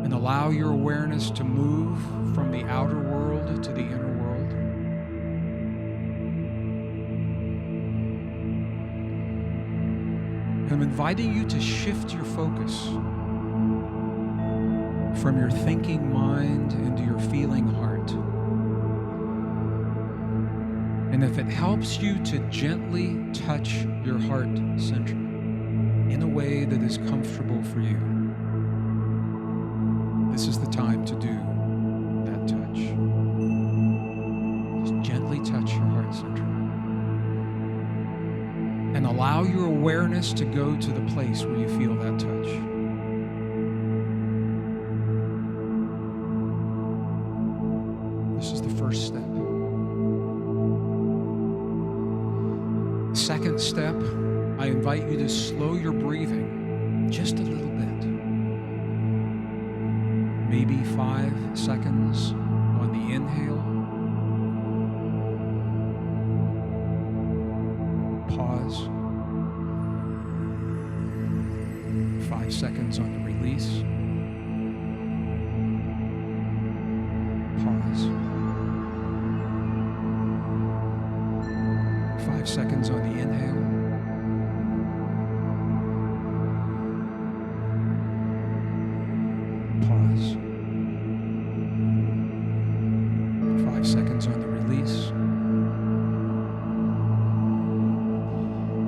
And allow your awareness to move from the outer world to the inner world. I'm inviting you to shift your focus from your thinking mind into your feeling heart. And if it helps you to gently touch your heart center in a way that is comfortable for you, this is the time to do that touch. Just gently touch your heart center. And allow your awareness to go to the place where you feel that touch. This is the first step. Second step, I invite you to slow your breathing just a little bit. Maybe 5 seconds on the inhale. Pause. 5 seconds on the release. Pause. 5 seconds on the inhale. Pause. 5 seconds on the release.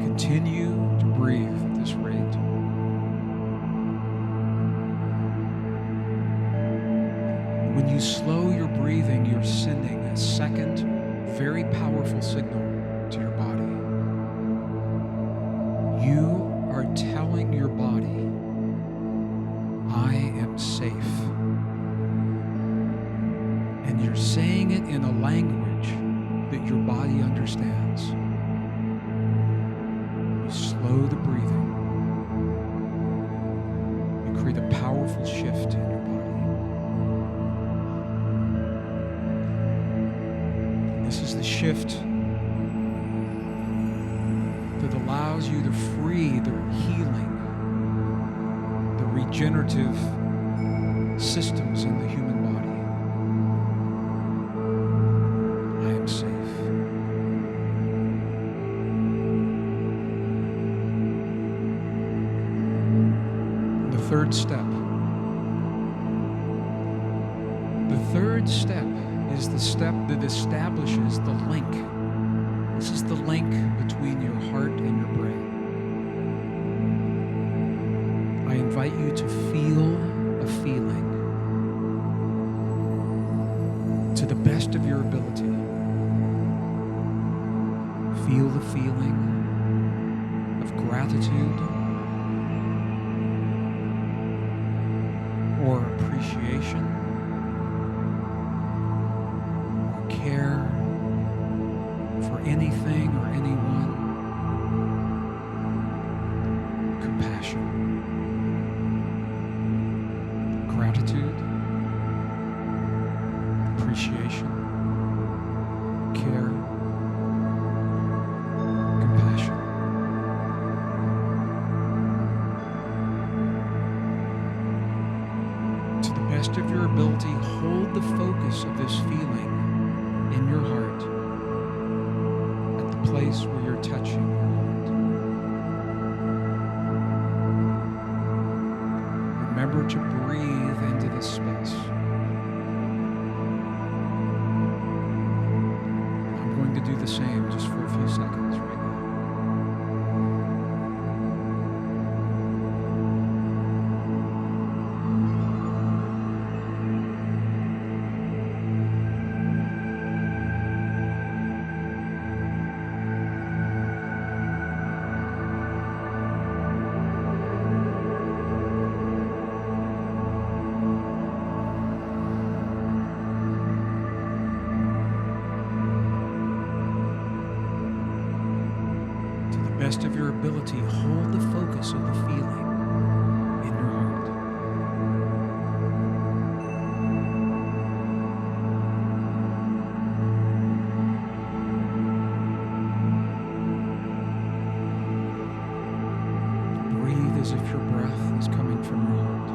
Continue to breathe at this rate. When you slow your breathing, you're sending a second, very powerful signal to your body. You are telling your body, I am safe. And you're saying it in a language that your body understands. You slow the breathing. You create a powerful shift in your body. This is the shift that allows you to free the healing, the regenerative systems in the human body. I am safe. The third step. The third step is the step that establishes the link. This is the link between your heart and your brain. I invite you to feel a feeling to the best of your ability. Feel the feeling of gratitude or appreciation or care for anything or anyone. Compassion, gratitude, appreciation, care, compassion. To the best of your ability, hold the focus of this feeling in your heart at the place where you're touching your heart. Remember to breathe into this space. I'm going to do the same just for a few seconds right now. Best of your ability, hold the focus of the feeling in your heart. Breathe as if your breath is coming from your heart.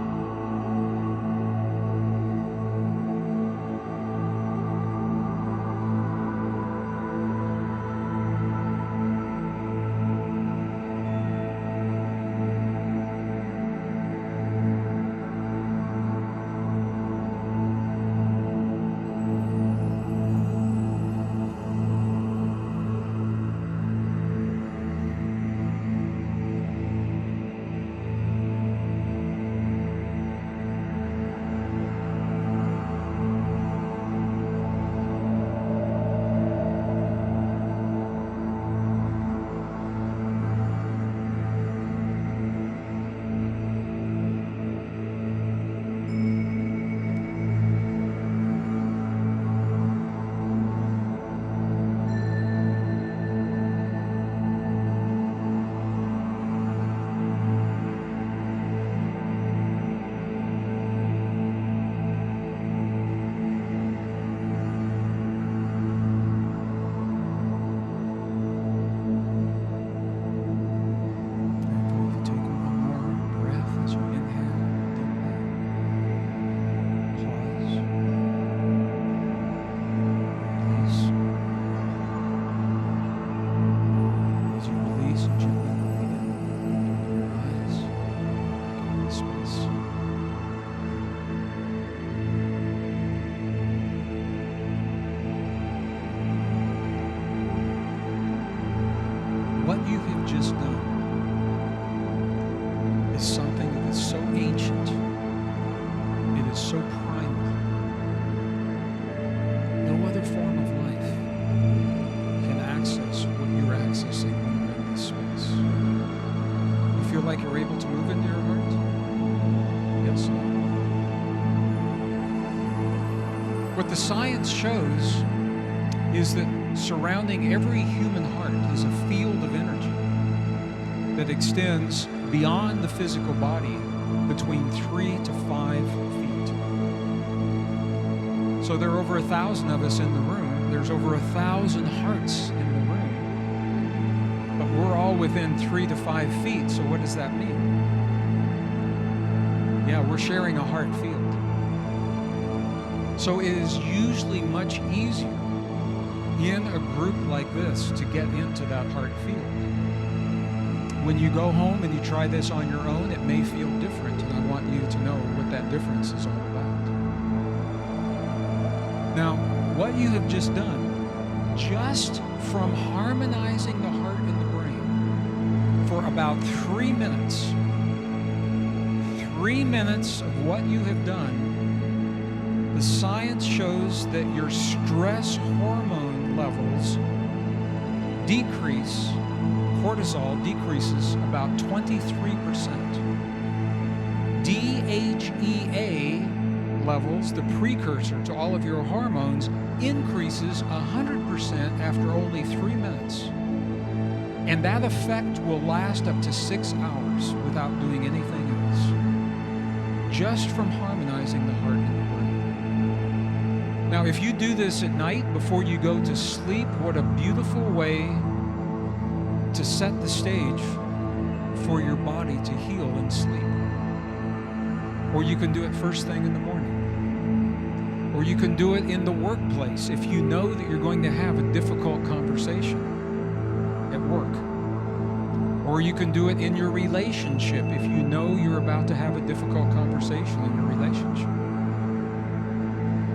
the science shows is that surrounding every human heart is a field of energy that extends beyond the physical body between 3 to 5 feet. So there are over 1,000 of us in the room. There's over 1,000 hearts in the room. But we're all within 3 to 5 feet, so what does that mean? Yeah, we're sharing a heart field. So it is usually much easier in a group like this to get into that heart field. When you go home and you try this on your own, it may feel different, and I want you to know what that difference is all about. Now, what you have just done, just from harmonizing the heart and the brain for about 3 minutes, 3 minutes of what you have done, the science shows that your stress hormone levels decrease. Cortisol decreases about 23%. DHEA levels, the precursor to all of your hormones, increases 100% after only 3 minutes. And that effect will last up to 6 hours without doing anything else. Just from harmonizing the heart and the brain. Now, if you do this at night before you go to sleep, what a beautiful way to set the stage for your body to heal and sleep. Or you can do it first thing in the morning. Or you can do it in the workplace if you know that you're going to have a difficult conversation at work. Or you can do it in your relationship if you know you're about to have a difficult conversation in your relationship.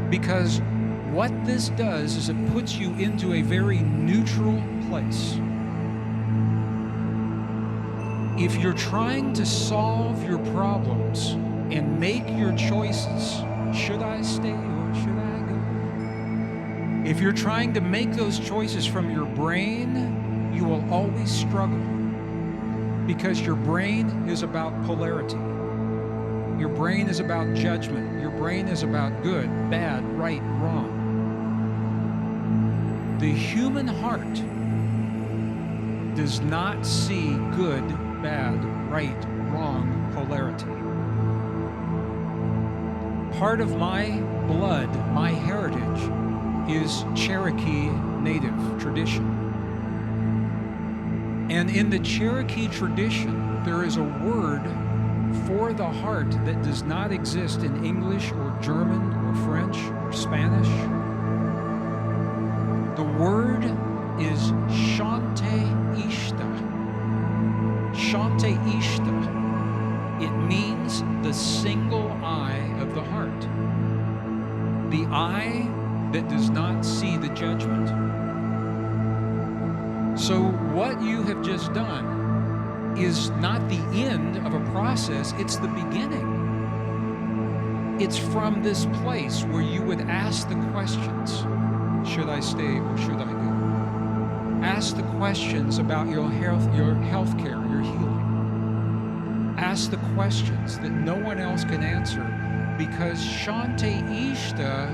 Because what this does is it puts you into a very neutral place. If you're trying to solve your problems and make your choices, should I stay or should I go? If you're trying to make those choices from your brain, you will always struggle because your brain is about polarity. Your brain is about judgment. Your brain is about good, bad, right, wrong. The human heart does not see good, bad, right, wrong polarity. Part of my blood, my heritage, is Cherokee Native tradition. And in the Cherokee tradition, there is a word for the heart that does not exist in English or German or French or Spanish. The word is Shante Ishta. Shante Ishta. It means the single eye of the heart. The eye that does not see the judgment. So what you have just done is not the end of a process, it's the beginning. It's from this place where you would ask the questions, should I stay or should I go? Ask the questions about your health care, your healing. Ask the questions that no one else can answer, because Shante Ishta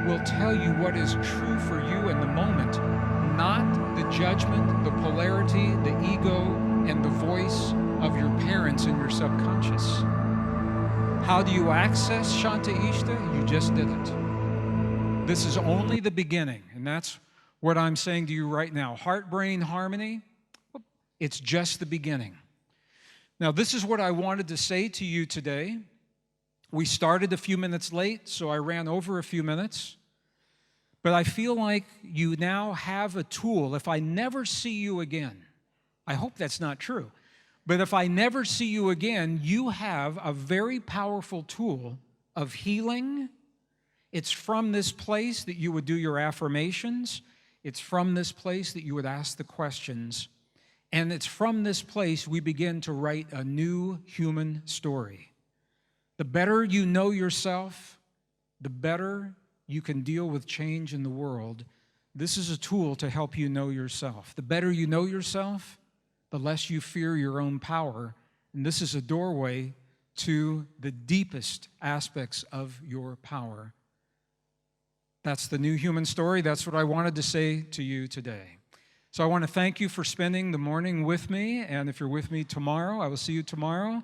will tell you what is true for you in the moment, not the judgment, the polarity, the ego, and the voice of your parents in your subconscious. How do you access Shante Ishta? You just did it. This is only the beginning, and that's what I'm saying to you right now. Heart-brain harmony, it's just the beginning. Now, this is what I wanted to say to you today. We started a few minutes late, so I ran over a few minutes. But I feel like you now have a tool. If I never see you again, I hope that's not true. But if I never see you again, you have a very powerful tool of healing. It's from this place that you would do your affirmations. It's from this place that you would ask the questions. And it's from this place we begin to write a new human story. The better you know yourself, the better you can deal with change in the world. This is a tool to help you know yourself. The better you know yourself, the less you fear your own power. And this is a doorway to the deepest aspects of your power. That's the new human story. That's what I wanted to say to you today. So I want to thank you for spending the morning with me, and if you're with me tomorrow, I will see you tomorrow.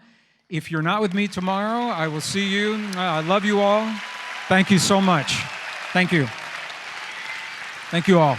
If you're not with me tomorrow, I will see you. I love you all. Thank you so much. Thank you. Thank you all.